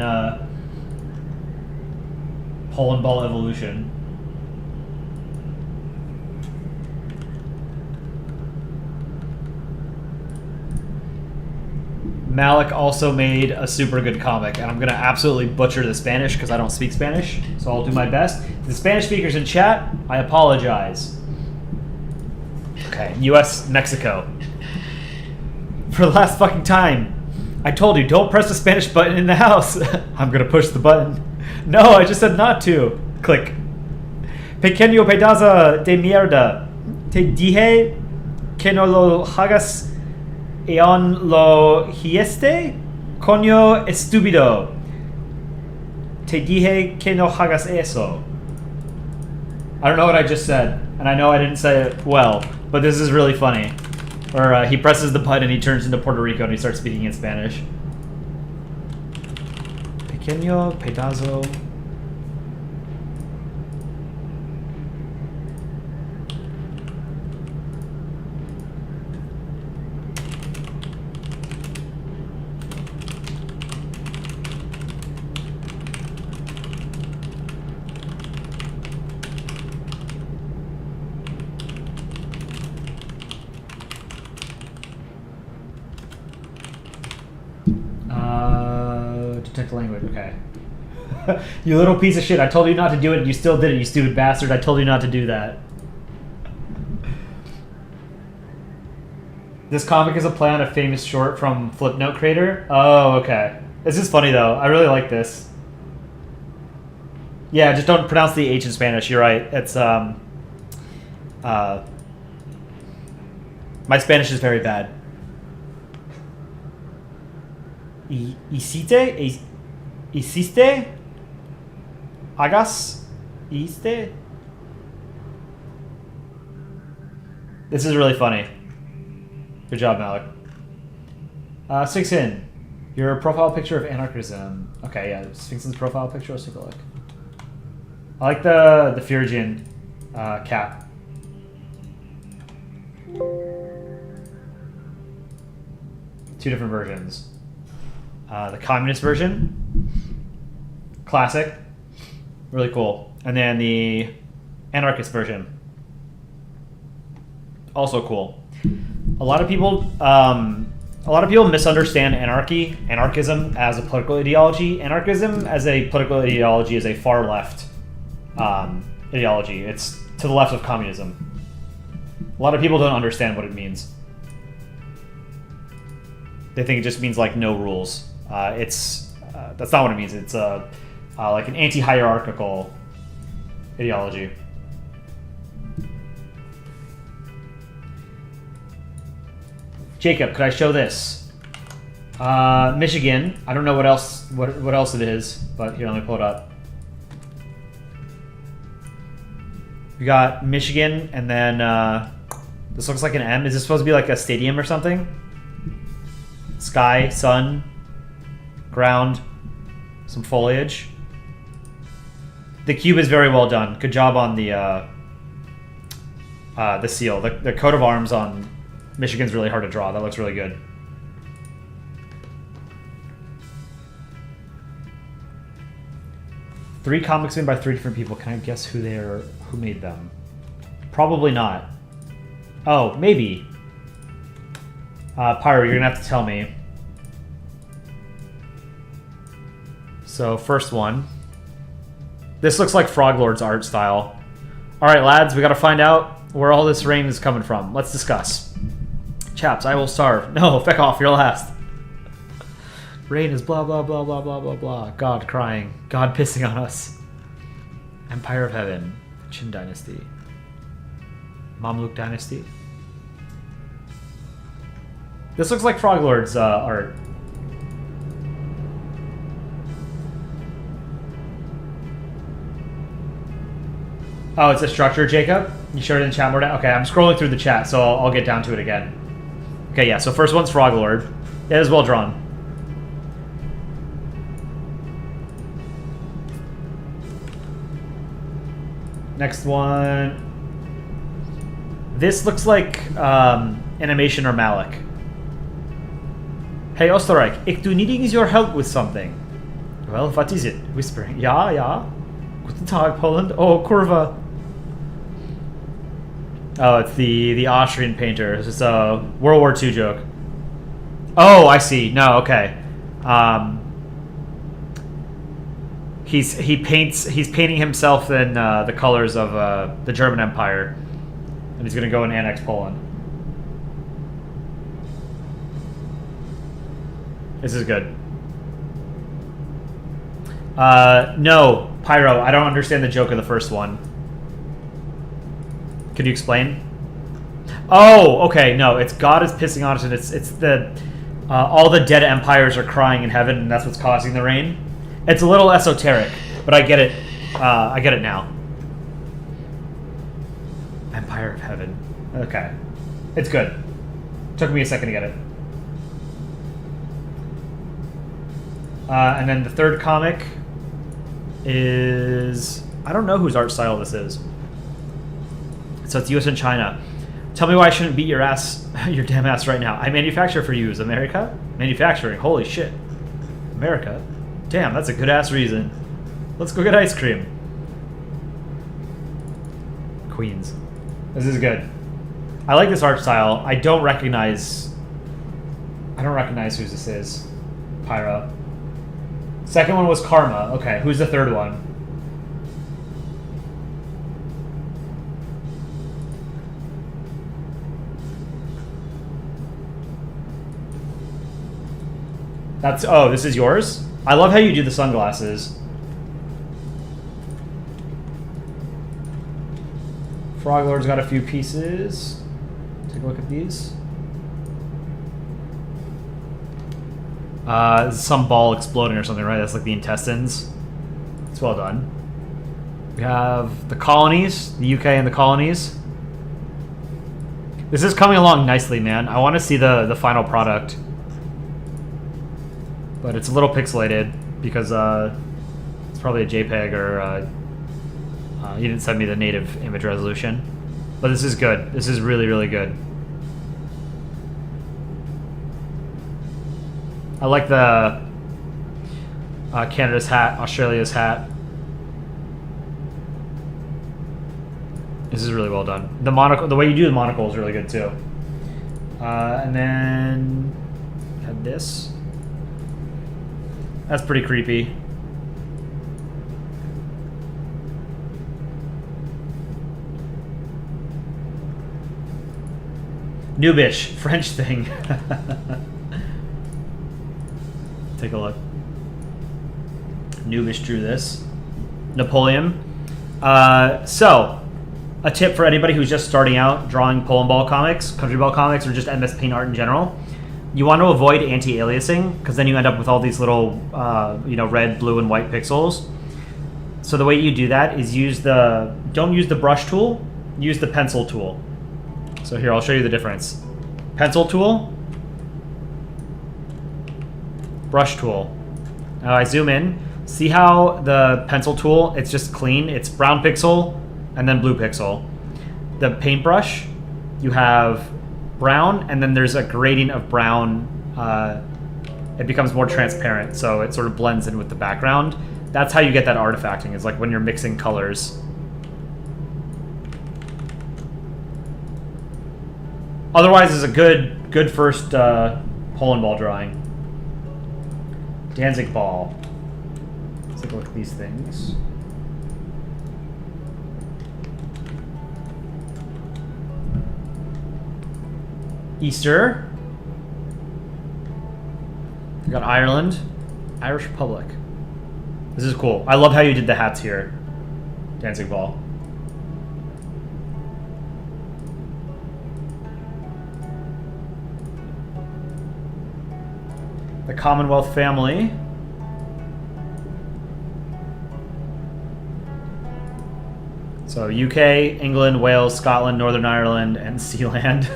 Polandball evolution. Malik also made a super good comic, and I'm going to absolutely butcher the Spanish because I don't speak Spanish, so I'll do my best. The Spanish speakers in chat, I apologize. Okay, US, Mexico. For the last fucking time, I told you, don't press the Spanish button in the house. I'm going to push the button. No, I just said not to. Click. Pequeño pedazo de mierda. Te dije que no lo hagas. Eon lo hieste? Coño estúpido. Te dije que no hagas eso. I don't know what I just said, and I know I didn't say it well, but this is really funny. Or he presses the button and he turns into Puerto Rico and he starts speaking in Spanish. Pequeño pedazo. Detect language, okay. You little piece of shit, I told you not to do it and you still did it, you stupid bastard. I told you not to do that. This comic is a play on a famous short from Flipnote creator. Oh, okay. This is funny though. I really like this. Yeah, just don't pronounce the H in Spanish. You're right. It's my Spanish is very bad. Hiciste? Hagas? Hiciste? This is really funny. Good job, Malik. 6in. Your profile picture of anarchism. Okay, yeah, Sphinx's profile picture. Let's take a look. I like the Phrygian cap. Two different versions. The communist version, classic, really cool, and then the anarchist version, also cool. A lot of people misunderstand anarchism as a political ideology. Anarchism as a political ideology is a far left ideology. It's to the left of communism. A lot of people don't understand what it means. They think it just means like no rules. That's not what it means. It's like an anti-hierarchical ideology. Jacob, could I show this? Michigan. I don't know what else it is, but here, let me pull it up. We got Michigan, and then this looks like an M. Is this supposed to be like a stadium or something? Sky, sun, ground, some foliage. The cube is very well done. Good job on the seal. The coat of arms on Michigan's really hard to draw. That looks really good. Three comics made by three different people. Can I guess who made them? Probably not. Oh, maybe. Pyro, you're gonna have to tell me. So, first one. This looks like Froglord's art style. Alright, lads, we gotta find out where all this rain is coming from. Let's discuss. Chaps, I will starve. No, feck off, you're last. Rain is blah, blah, blah, blah, blah, blah, blah. God crying. God pissing on us. Empire of Heaven. Qin Dynasty. Mamluk Dynasty. This looks like Froglord's art. Oh, it's a structure, Jacob? You showed it in chat more down? Okay, I'm scrolling through the chat, so I'll get down to it again. Okay, yeah, so first one's Froglord. It is well drawn. Next one. This looks like animation or Malik. Hey, Osterreich, ik do needing your help with something. Well, what is it? Whispering. Ja, ja. Guten Tag, Poland. Oh, Kurva. Oh, it's the Austrian painter. It's just a World War II joke. Oh, I see. No, okay. He's painting himself in the colors of the German Empire, and he's gonna go and annex Poland. This is good. No, Pyro, I don't understand the joke of the first one. Could you explain? Oh, okay, no, it's God is pissing on us, and it's the all the dead empires are crying in heaven, and that's what's causing the rain. It's a little esoteric, but I get it. I get it now. Empire of Heaven. Okay, it's good. Took me a second to get it. And then the third comic is... I don't know whose art style this is. So it's US and China. Tell me why I shouldn't beat your ass, your damn ass right now. I manufacture for you. Is America? Manufacturing. Holy shit. America? Damn, that's a good ass reason. Let's go get ice cream. Queens. This is good. I like this art style. I don't recognize whose this is. Pyro. Second one was Karma. Okay, who's the third one? That's... Oh, this is yours? I love how you do the sunglasses. Froglord's got a few pieces. Take a look at these. Some ball exploding or something, right? That's like the intestines. It's well done. We have the colonies, the UK and the colonies. This is coming along nicely, man. I want to see the final product. But it's a little pixelated because it's probably a JPEG or you didn't send me the native image resolution. But this is good. This is really, really good. I like the Canada's hat, Australia's hat. This is really well done. The monocle, the way you do the monocle is really good too. And then have this. That's pretty creepy. Noobish, French thing. Take a look. Noobish drew this. Napoleon. So, a tip for anybody who's just starting out drawing Polandball comics, Country Ball comics, or just MS Paint art in general. You want to avoid anti-aliasing, because then you end up with all these little, red, blue, and white pixels. So the way you do that is don't use the brush tool, use the pencil tool. So here, I'll show you the difference. Pencil tool, brush tool. Now I zoom in. See how the pencil tool, it's just clean. It's brown pixel and then blue pixel. The paintbrush, you have brown and then there's a gradient of brown. It becomes more transparent, so it sort of blends in with the background. That's how you get that artifacting. It's like when you're mixing colors. Otherwise, it's a good first Polandball drawing. Danzig ball. Let's take a look at these things. Easter. We got Ireland. Irish Republic. This is cool. I love how you did the hats here. Dancing ball. The Commonwealth family. So UK, England, Wales, Scotland, Northern Ireland, and Sealand.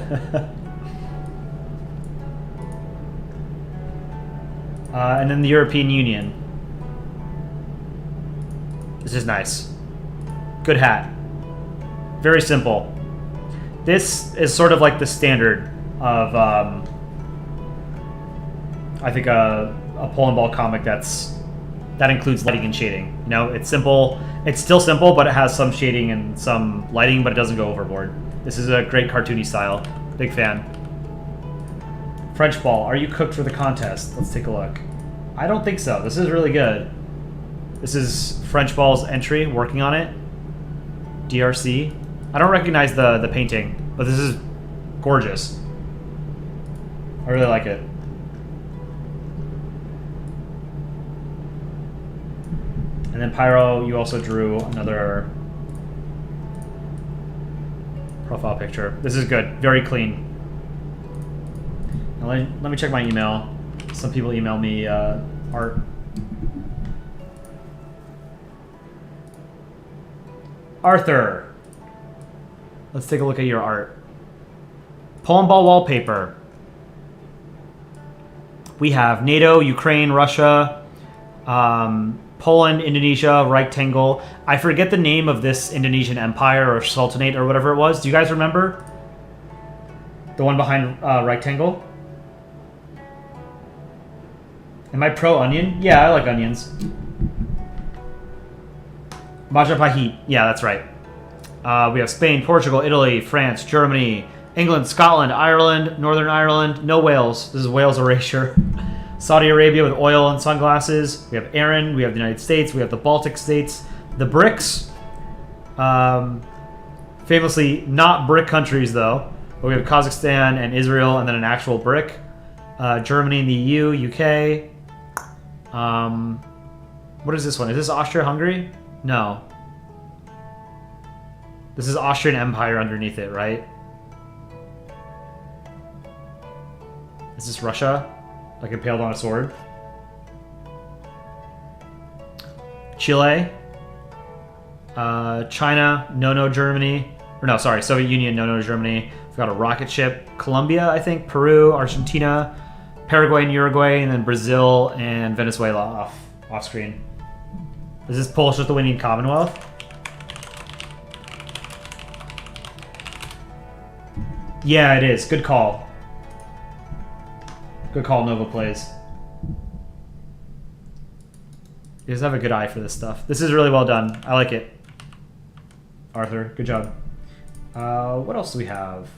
And then the European Union. This is nice. Good hat. Very simple. This is sort of like the standard of, I think, a Polandball comic that includes lighting and shading. You know, it's simple. It's still simple, but it has some shading and some lighting, but it doesn't go overboard. This is a great cartoony style. Big fan. French ball. Are you cooked for the contest? Let's take a look. I don't think so. This is really good. This is French ball's entry, working on it. DRC. I don't recognize the painting, but this is gorgeous. I really like it. And then Pyro, you also drew another profile picture. This is good. Very clean. Now let me check my email. Some people email me art. Arthur. Let's take a look at your art. Polandball wallpaper. We have NATO, Ukraine, Russia, Poland, Indonesia, rectangle. I forget the name of this Indonesian empire or sultanate or whatever it was. Do you guys remember? The one behind rectangle? Am I pro onion? Yeah, I like onions. Majapahit. Yeah, that's right. We have Spain, Portugal, Italy, France, Germany, England, Scotland, Ireland, Northern Ireland. No Wales. This is Wales erasure. Saudi Arabia with oil and sunglasses. We have Aaron. We have the United States. We have the Baltic states. The BRICS. Famously not BRIC countries, though. But we have Kazakhstan and Israel, and then an actual BRIC. Germany and the EU, UK. What is this one? Is this Austria-Hungary? No. This is Austrian Empire underneath it, right? Is this Russia? Like impaled on a sword? Chile. China, no, Germany. Or no, sorry, Soviet Union, no, Germany. We've got a rocket ship. Colombia, I think. Peru, Argentina, Paraguay and Uruguay, and then Brazil and Venezuela off screen. Is this Polish-Lithuanian Commonwealth? Yeah, it is. Good call. Good call, Nova Plays. You guys have a good eye for this stuff. This is really well done. I like it. Arthur, good job. What else do we have?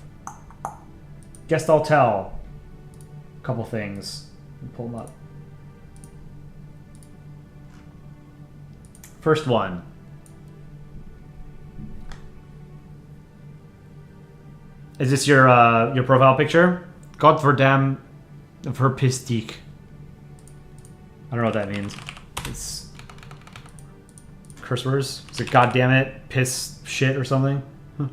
Guest I'll tell. A couple things. Pull them up. First one. Is this your profile picture? Gottverdam verpistik. I don't know what that means. It's curse words. Is it goddamn it, piss, shit, or something? Huh.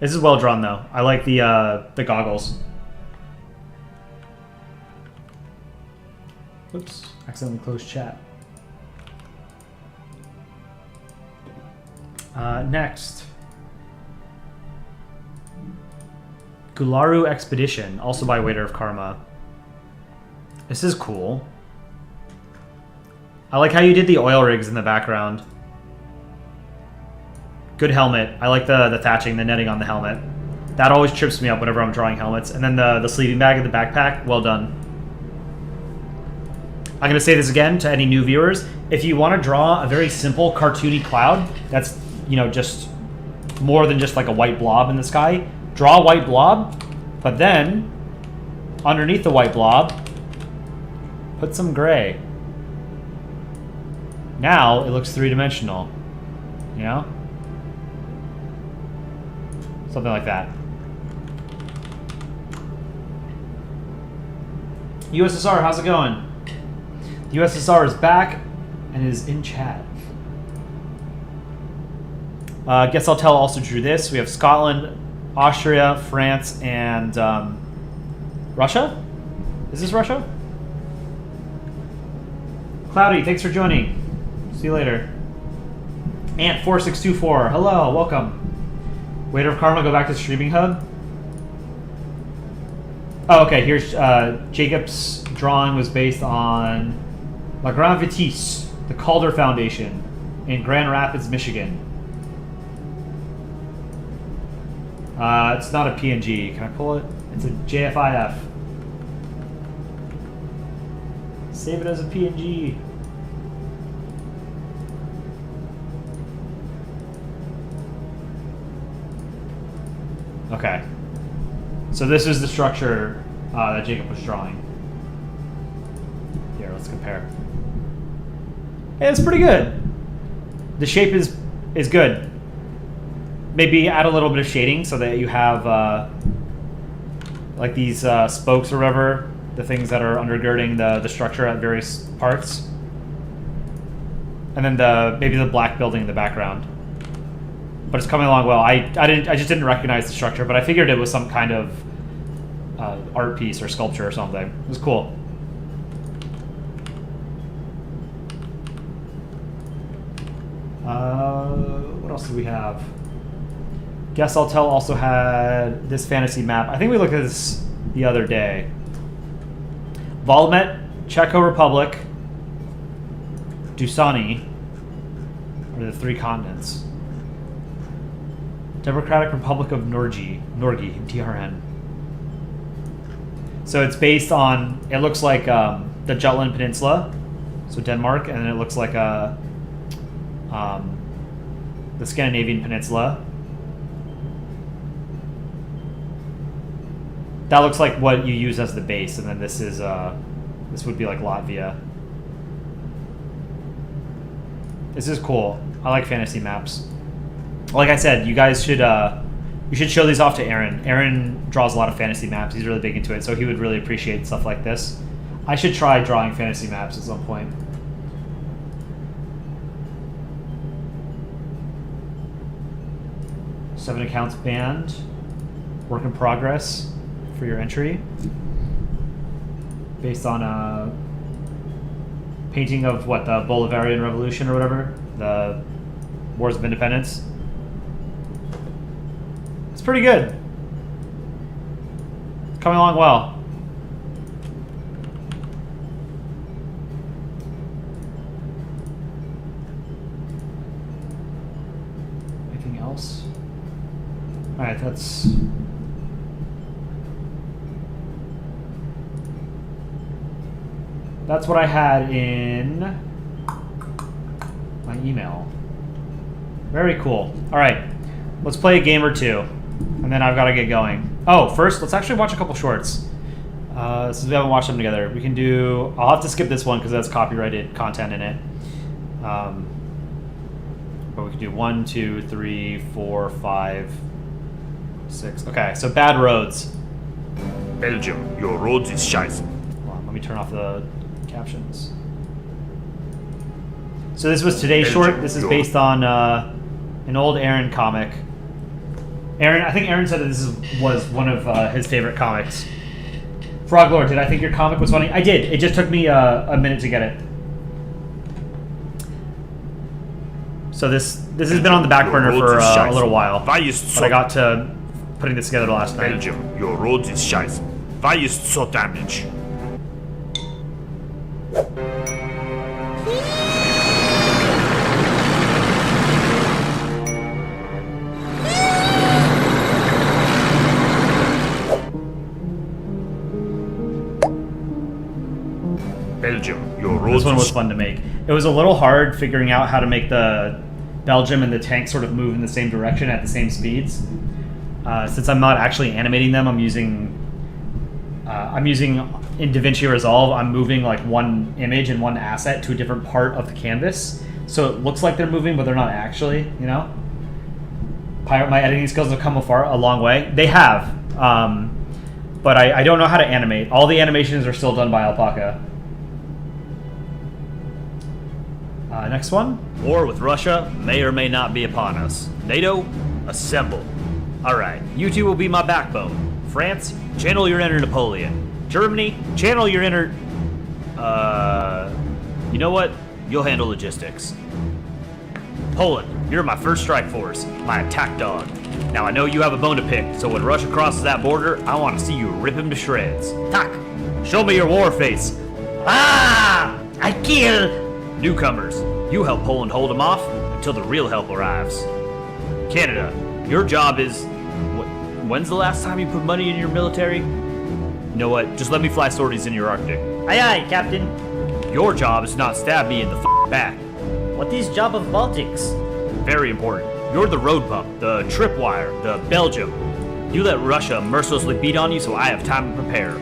This is well drawn, though. I like the goggles. Oops, accidentally closed chat. Next. Gularu Expedition, also by Waiter of Karma. This is cool. I like how you did the oil rigs in the background. Good helmet. I like the thatching, the netting on the helmet. That always trips me up whenever I'm drawing helmets. And then the sleeping bag in the backpack, well done. I'm going to say this again to any new viewers. If you want to draw a very simple cartoony cloud that's, you know, just more than just like a white blob in the sky, draw a white blob, but then underneath the white blob, put some gray. Now it looks three-dimensional, you know? Something like that. USSR, how's it going? The USSR is back and is in chat. Guess I'll tell also drew this. We have Scotland, Austria, France, and Russia? Is this Russia? Cloudy, thanks for joining. See you later. Ant4624, hello, welcome. Waiter of Karma, go back to Streaming Hub. Oh, okay, here's Jacob's drawing was based on La Grande Vitesse, the Calder Foundation in Grand Rapids, Michigan. It's not a PNG. Can I pull it? It's a JFIF. Save it as a PNG. Okay. So this is the structure that Jacob was drawing. Here, let's compare. Hey, it's pretty good. The shape is good. Maybe add a little bit of shading so that you have like these spokes or whatever, the things that are undergirding the structure at various parts. And then maybe the black building in the background. But it's coming along well. I just didn't recognize the structure, but I figured it was some kind of art piece or sculpture or something. It was cool. What else do we have? Guess I'll Tell also had this fantasy map. I think we looked at this the other day. Valmet, Czecho Republic, Dusani are the three continents. Democratic Republic of Norgi, DRN. So it's based on, it looks like the Jutland Peninsula, so Denmark, and then it looks like the Scandinavian Peninsula. That looks like what you use as the base, and then this is this would be like Latvia. This is cool. I like fantasy maps. Like I said, you guys should you should show these off to Aaron. Aaron draws a lot of fantasy maps. He's really big into it, so he would really appreciate stuff like this. I should try drawing fantasy maps at some point. Seven accounts banned. Work in progress for your entry. Based on a painting of what, the Bolivarian Revolution or whatever? The Wars of Independence. It's pretty good. It's coming along well. Anything else? Alright, that's what I had in my email. Very cool. Alright, let's play a game or two, and then I've got to get going. Oh, first, let's actually watch a couple shorts. Since we haven't watched them together, we can do... I'll have to skip this one because that's copyrighted content in it. But we can do 1, 2, 3, 4, 5, 6. Okay, so bad roads. Belgium, your roads is scheiße. Hold on, let me turn off the captions. So this was today's short. This is based on an old Aaron comic. I think Aaron said that this was one of his favorite comics. Frog Lord, did I think your comic was funny? I did. It just took me a minute to get it. So this has been on the back burner for a little while, but I got to putting this together last night. Belgium, your roads is scheiße. Why is it so damaged? Belgium, your This one was fun to make. It was a little hard figuring out how to make the Belgium and the tank sort of move in the same direction at the same speeds. Since I'm not actually animating them, I'm using in DaVinci Resolve. I'm moving like one image and one asset to a different part of the canvas, so it looks like they're moving, but they're not actually. You know, my editing skills have come a long way. They have, but I don't know how to animate. All the animations are still done by Alpaca. Next one. War with Russia may or may not be upon us. NATO, assemble. Alright, you two will be my backbone. France, channel your inner Napoleon. Germany, channel your inner... You know what? You'll handle logistics. Poland, you're my first strike force, my attack dog. Now I know you have a bone to pick, so when Russia crosses that border, I want to see you rip him to shreds. Tak, show me your war face. Ah! I kill! Newcomers, you help Poland hold them off until the real help arrives. Canada, your job is... When's the last time you put money in your military? You know what? Just let me fly sorties in your Arctic. Aye aye, Captain. Your job is to not stab me in the back. What is job of Baltics? Very important. You're the road bump, the tripwire, the Belgium. You let Russia mercilessly beat on you so I have time to prepare.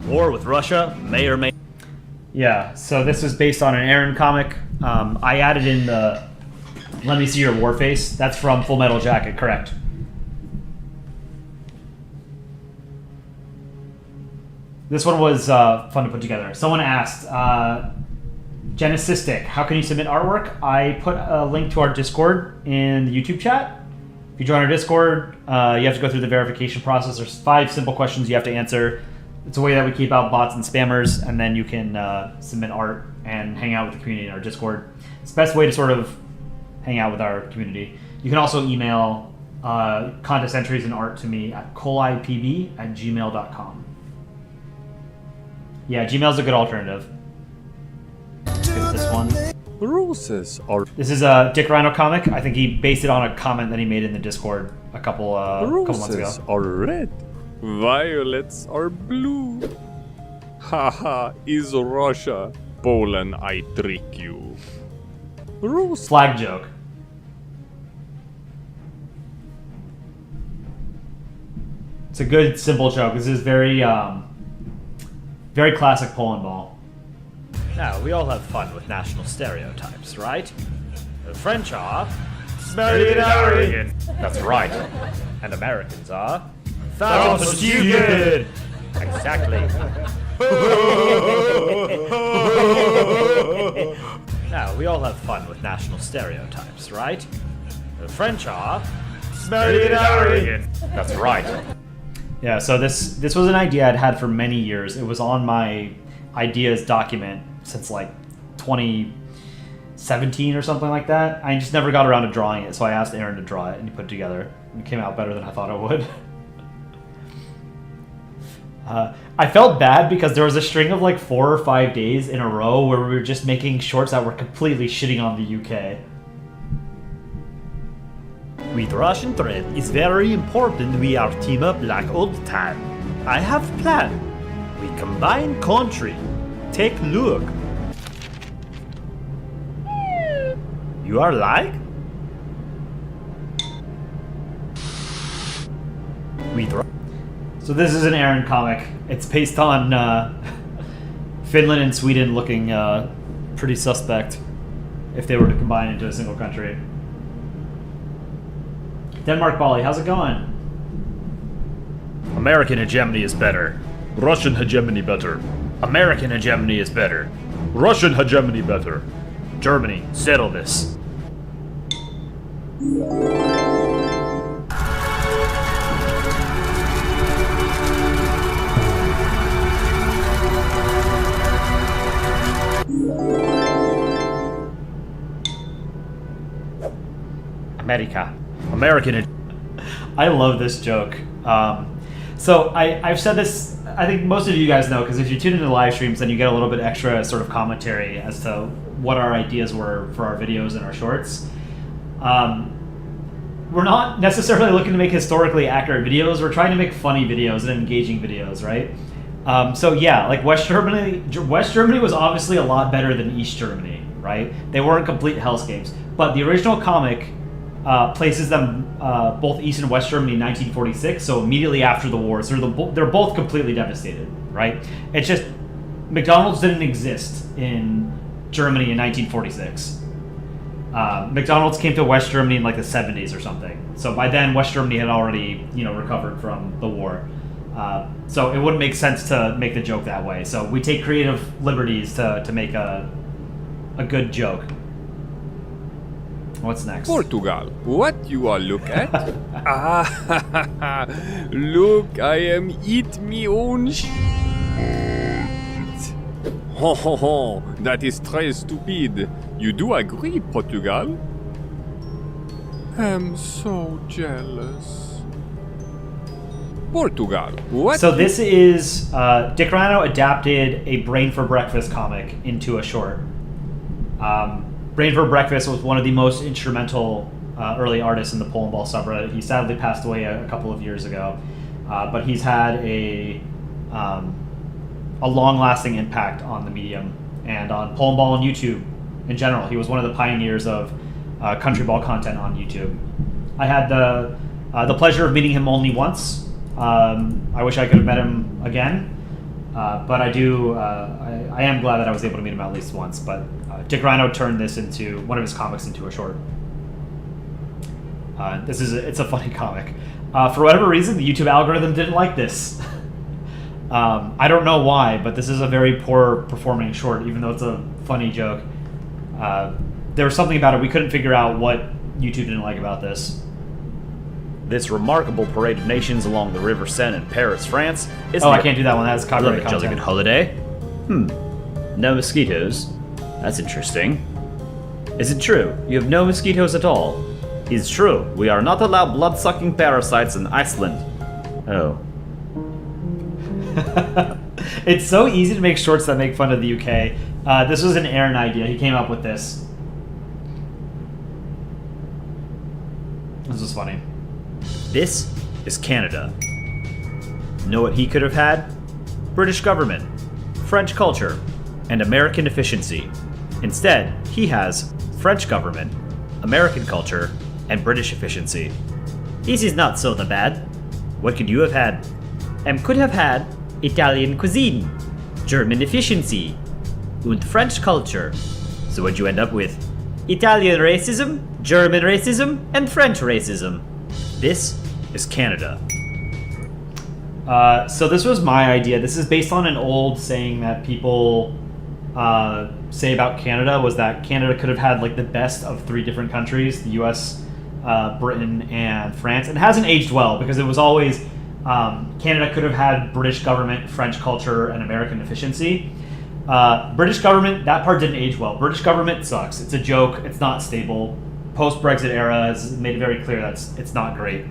War with Russia may or may... Yeah, so this was based on an Aaron comic. I added in the "Let me see your war face." That's from Full Metal Jacket, correct? This one was fun to put together. Someone asked, Genesistic, how can you submit artwork? I put a link to our Discord in the YouTube chat. If you join our Discord, you have to go through the verification process. There's 5 simple questions you have to answer. It's a way that we keep out bots and spammers, and then you can submit art and hang out with the community in our Discord. It's the best way to sort of hang out with our community. You can also email contest entries and art to me at colipb@gmail.com. Yeah, Gmail's a good alternative. Let's get this one. Roses are This is a Dick Rhino comic. I think he based it on a comment that he made in the Discord a couple months ago. roses are red, violets are blue. Haha, is Russia, Poland, I trick you. Rose Flag joke. It's a good simple joke. This is very very classic Polandball. Now, we all have fun with national stereotypes, right? The French are... Smelly and arrogant. That's right. And Americans are... Fat and stupid. Exactly. Now, we all have fun with national stereotypes, right? The French are... Smelly and arrogant. That's right. Yeah, so this was an idea I'd had for many years. It was on my ideas document since like 2017 or something like that. I just never got around to drawing it, so I asked Aaron to draw it, and he put it together. It came out better than I thought it would. I felt bad because there was a string of like 4 or 5 days in a row where we were just making shorts that were completely shitting on the UK. With Russian threat, it's very important we are team up like old time. I have plan. We combine country. Take look. You are like? So this is an Aaron comic. It's based on Finland and Sweden looking pretty suspect if they were to combine into a single country. Denmark Bali, how's it going? American hegemony is better. Russian hegemony better. American hegemony is better. Russian hegemony better. Germany, settle this. America. American. I love this joke. So I've said this, I think most of you guys know, because if you tune into the live streams, then you get a little bit extra sort of commentary as to what our ideas were for our videos and our shorts. We're not necessarily looking to make historically accurate videos. We're trying to make funny videos and engaging videos, right? So yeah, like West Germany was obviously a lot better than East Germany, right? They weren't complete hellscapes, but the original comic places them both East and West Germany in 1946, so immediately after the war. So they're both completely devastated, right? It's just McDonald's didn't exist in Germany in 1946. McDonald's came to West Germany in like the 70s or something. So by then, West Germany had already, recovered from the war. So it wouldn't make sense to make the joke that way. So we take creative liberties to make a good joke. What's next? Portugal, what you are look at? Look, I am eat me own shit. Ho ho ho, that is très stupid. You do agree, Portugal? I'm so jealous. Portugal, what? So this is Dick Rhino adapted a Brain for Breakfast comic into a short. Brain for Breakfast was one of the most instrumental early artists in the Polandball subreddit. He sadly passed away a couple of years ago, but he's had a long-lasting impact on the medium and on Polandball and YouTube in general. He was one of the pioneers of country ball content on YouTube. I had the pleasure of meeting him only once. I wish I could have met him again, but I do. I am glad that I was able to meet him at least once. But Dick Rhino turned this into one of his comics into a short. It's a funny comic. For whatever reason, the YouTube algorithm didn't like this. I don't know why, but this is a very poor performing short, even though it's a funny joke. There was something about it we couldn't figure out what YouTube didn't like about this. This remarkable parade of nations along the River Seine in Paris, France is I can't do that one. That's a copyrighted jolly content. good holiday. No mosquitoes. That's interesting. Is it true? You have no mosquitoes at all? It's true. We are not allowed blood-sucking parasites in Iceland. Oh. It's so easy to make shorts that make fun of the UK. This was an Aaron idea. He came up with this. This was funny. This is Canada. Know what he could have had? British government, French culture, and American efficiency. Instead, he has French government, American culture, and British efficiency. This is not so bad. What could you have had? Could have had Italian cuisine, German efficiency, and French culture. So what'd you end up with? Italian racism, German racism, and French racism. This is Canada. So this was my idea. This is based on an old saying that people say about Canada, was that Canada could have had like the best of three different countries, the US, Britain, and France. And it hasn't aged well because it was always Canada could have had British government, French culture, and American efficiency. British government, that part didn't age well. British government sucks. It's a joke. It's not stable. Post-Brexit era has made it very clear that it's not great.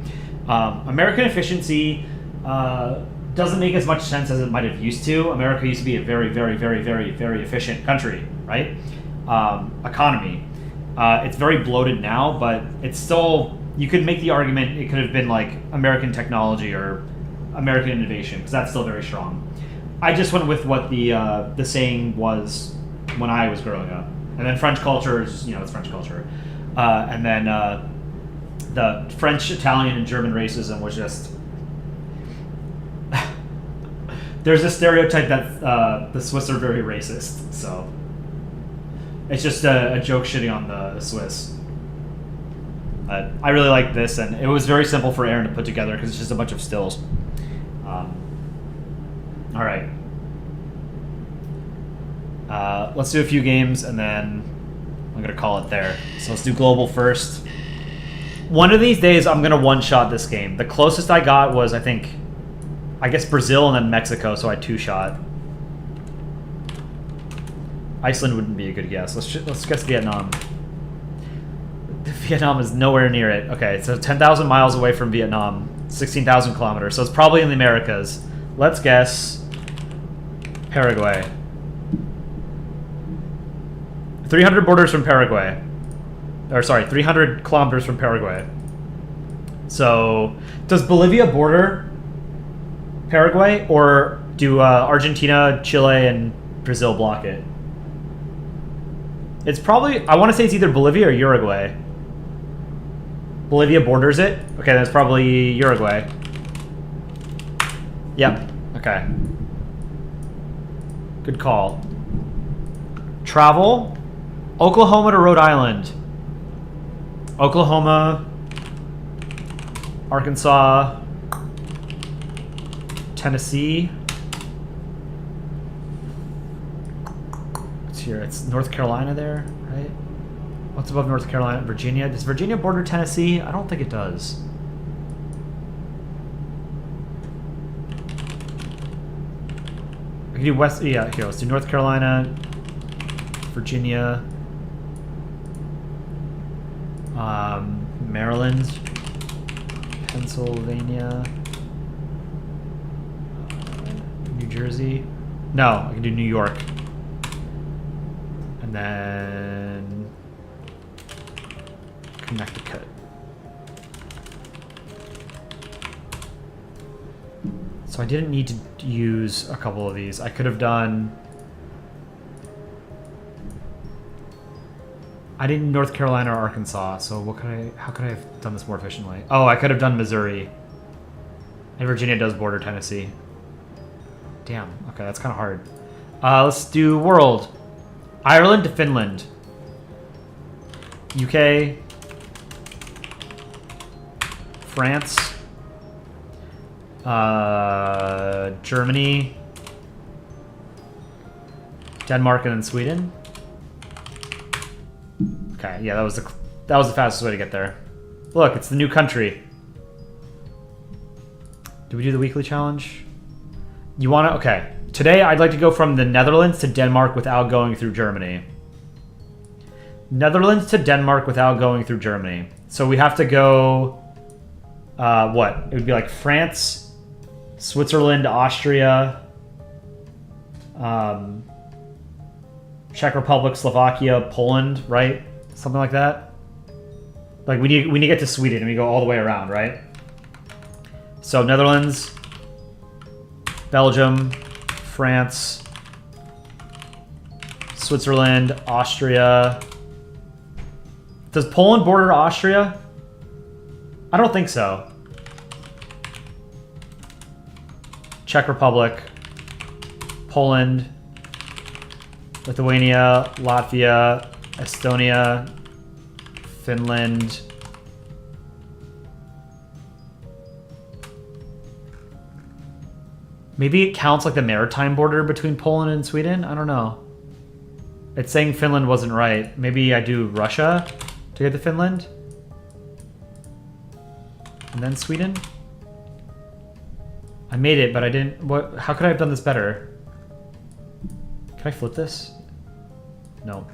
American efficiency doesn't make as much sense as it might have used to. America used to be a very, very, very, very, very efficient country, right? Economy. It's very bloated now, but it's still, you could make the argument it could have been like American technology or American innovation, because that's still very strong. I just went with what the saying was when I was growing up. And then French culture is, it's French culture. And then the French, Italian, and German racism was just... There's a stereotype that the Swiss are very racist, so... It's just a joke shitting on the Swiss. I really like this, and it was very simple for Aaron to put together because it's just a bunch of stills. All right. Let's do a few games, and then I'm going to call it there. So let's do global first. One of these days, I'm going to one-shot this game. The closest I got was, I guess Brazil and then Mexico, so I two-shot. Iceland wouldn't be a good guess. Let's guess Vietnam. Vietnam is nowhere near it. Okay, so 10,000 miles away from Vietnam, 16,000 kilometers, so it's probably in the Americas. Let's guess Paraguay. 300 borders from Paraguay. Or sorry, 300 kilometers from Paraguay. So, does Bolivia border Paraguay, or Do Argentina, Chile, and Brazil block it? It's probably... I want to say it's either Bolivia or Uruguay. Bolivia borders it? Okay, that's probably Uruguay. Yep. Okay. Good call. Travel. Oklahoma to Rhode Island. Oklahoma. Arkansas. Tennessee. What's here? It's North Carolina there, right? What's above North Carolina? Virginia. Does Virginia border Tennessee? I don't think it does. I can do West. Yeah, here. Let's do North Carolina, Virginia, Maryland, Pennsylvania, New Jersey. No, I can do New York, and then Connecticut. So I didn't need to use a couple of these. I could have done... I didn't North Carolina or Arkansas, so what could I... How could I have done this more efficiently? Oh, I could have done Missouri. And Virginia does border Tennessee. Damn. Okay, that's kind of hard. Let's do world. Ireland to Finland. UK. France. Germany. Denmark and then Sweden. Okay, yeah, that was the fastest way to get there. Look, it's the new country. Do we do the weekly challenge? You want to? Okay. Today, I'd like to go from the Netherlands to Denmark without going through Germany. Netherlands to Denmark without going through Germany. So we have to go... what? It would be like France, Switzerland, Austria, Czech Republic, Slovakia, Poland, right? Something like that. Like we need to get to Sweden and we go all the way around, right? So Netherlands, Belgium, France, Switzerland, Austria. Does Poland border Austria? I don't think so. Czech Republic, Poland, Lithuania, Latvia, Estonia, Finland. Maybe it counts like the maritime border between Poland and Sweden? I don't know. It's saying Finland wasn't right. Maybe I do Russia to get to Finland? And then Sweden? I made it, but I didn't... What? How could I have done this better? Can I flip this? No.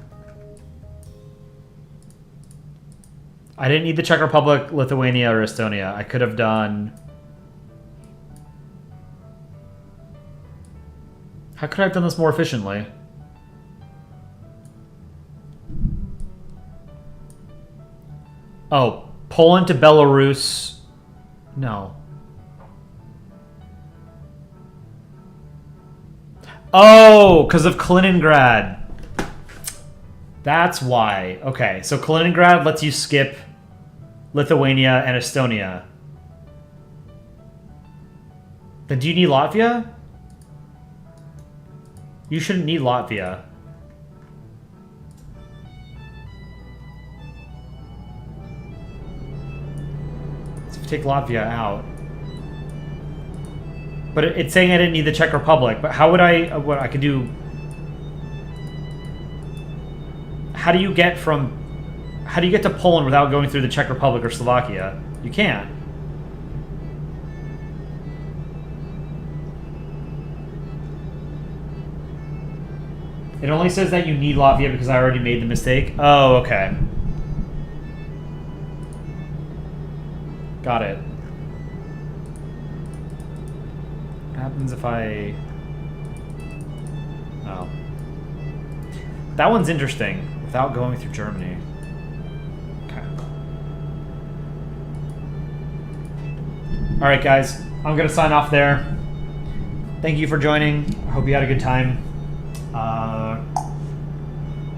I didn't need the Czech Republic, Lithuania, or Estonia. I could have done... How could I have done this more efficiently? Oh, Poland to Belarus. No. Oh, because of Kaliningrad. That's why. Okay, so Kaliningrad lets you skip Lithuania and Estonia. Then do you need Latvia? You shouldn't need Latvia. So take Latvia out. But it's saying I didn't need the Czech Republic. But how would I... What I could do... How do you get from... How do you get to Poland without going through the Czech Republic or Slovakia? You can't. It only says that you need Latvia because I already made the mistake. Oh, okay. Got it. What happens if I... Oh. That one's interesting. Without going through Germany. Okay. Alright, guys. I'm going to sign off there. thank you for joining. I hope you had a good time.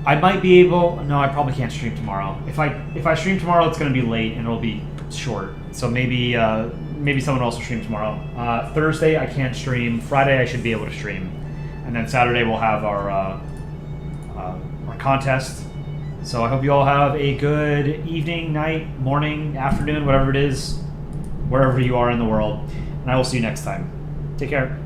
I might be able. No, I probably can't stream tomorrow. If I stream tomorrow, it's going to be late and it'll be short. So maybe someone else will stream tomorrow. Thursday I can't stream. Friday I should be able to stream, and then Saturday we'll have our contest. So I hope you all have a good evening, night, morning, afternoon, whatever it is, wherever you are in the world. And I will see you next time. Take care.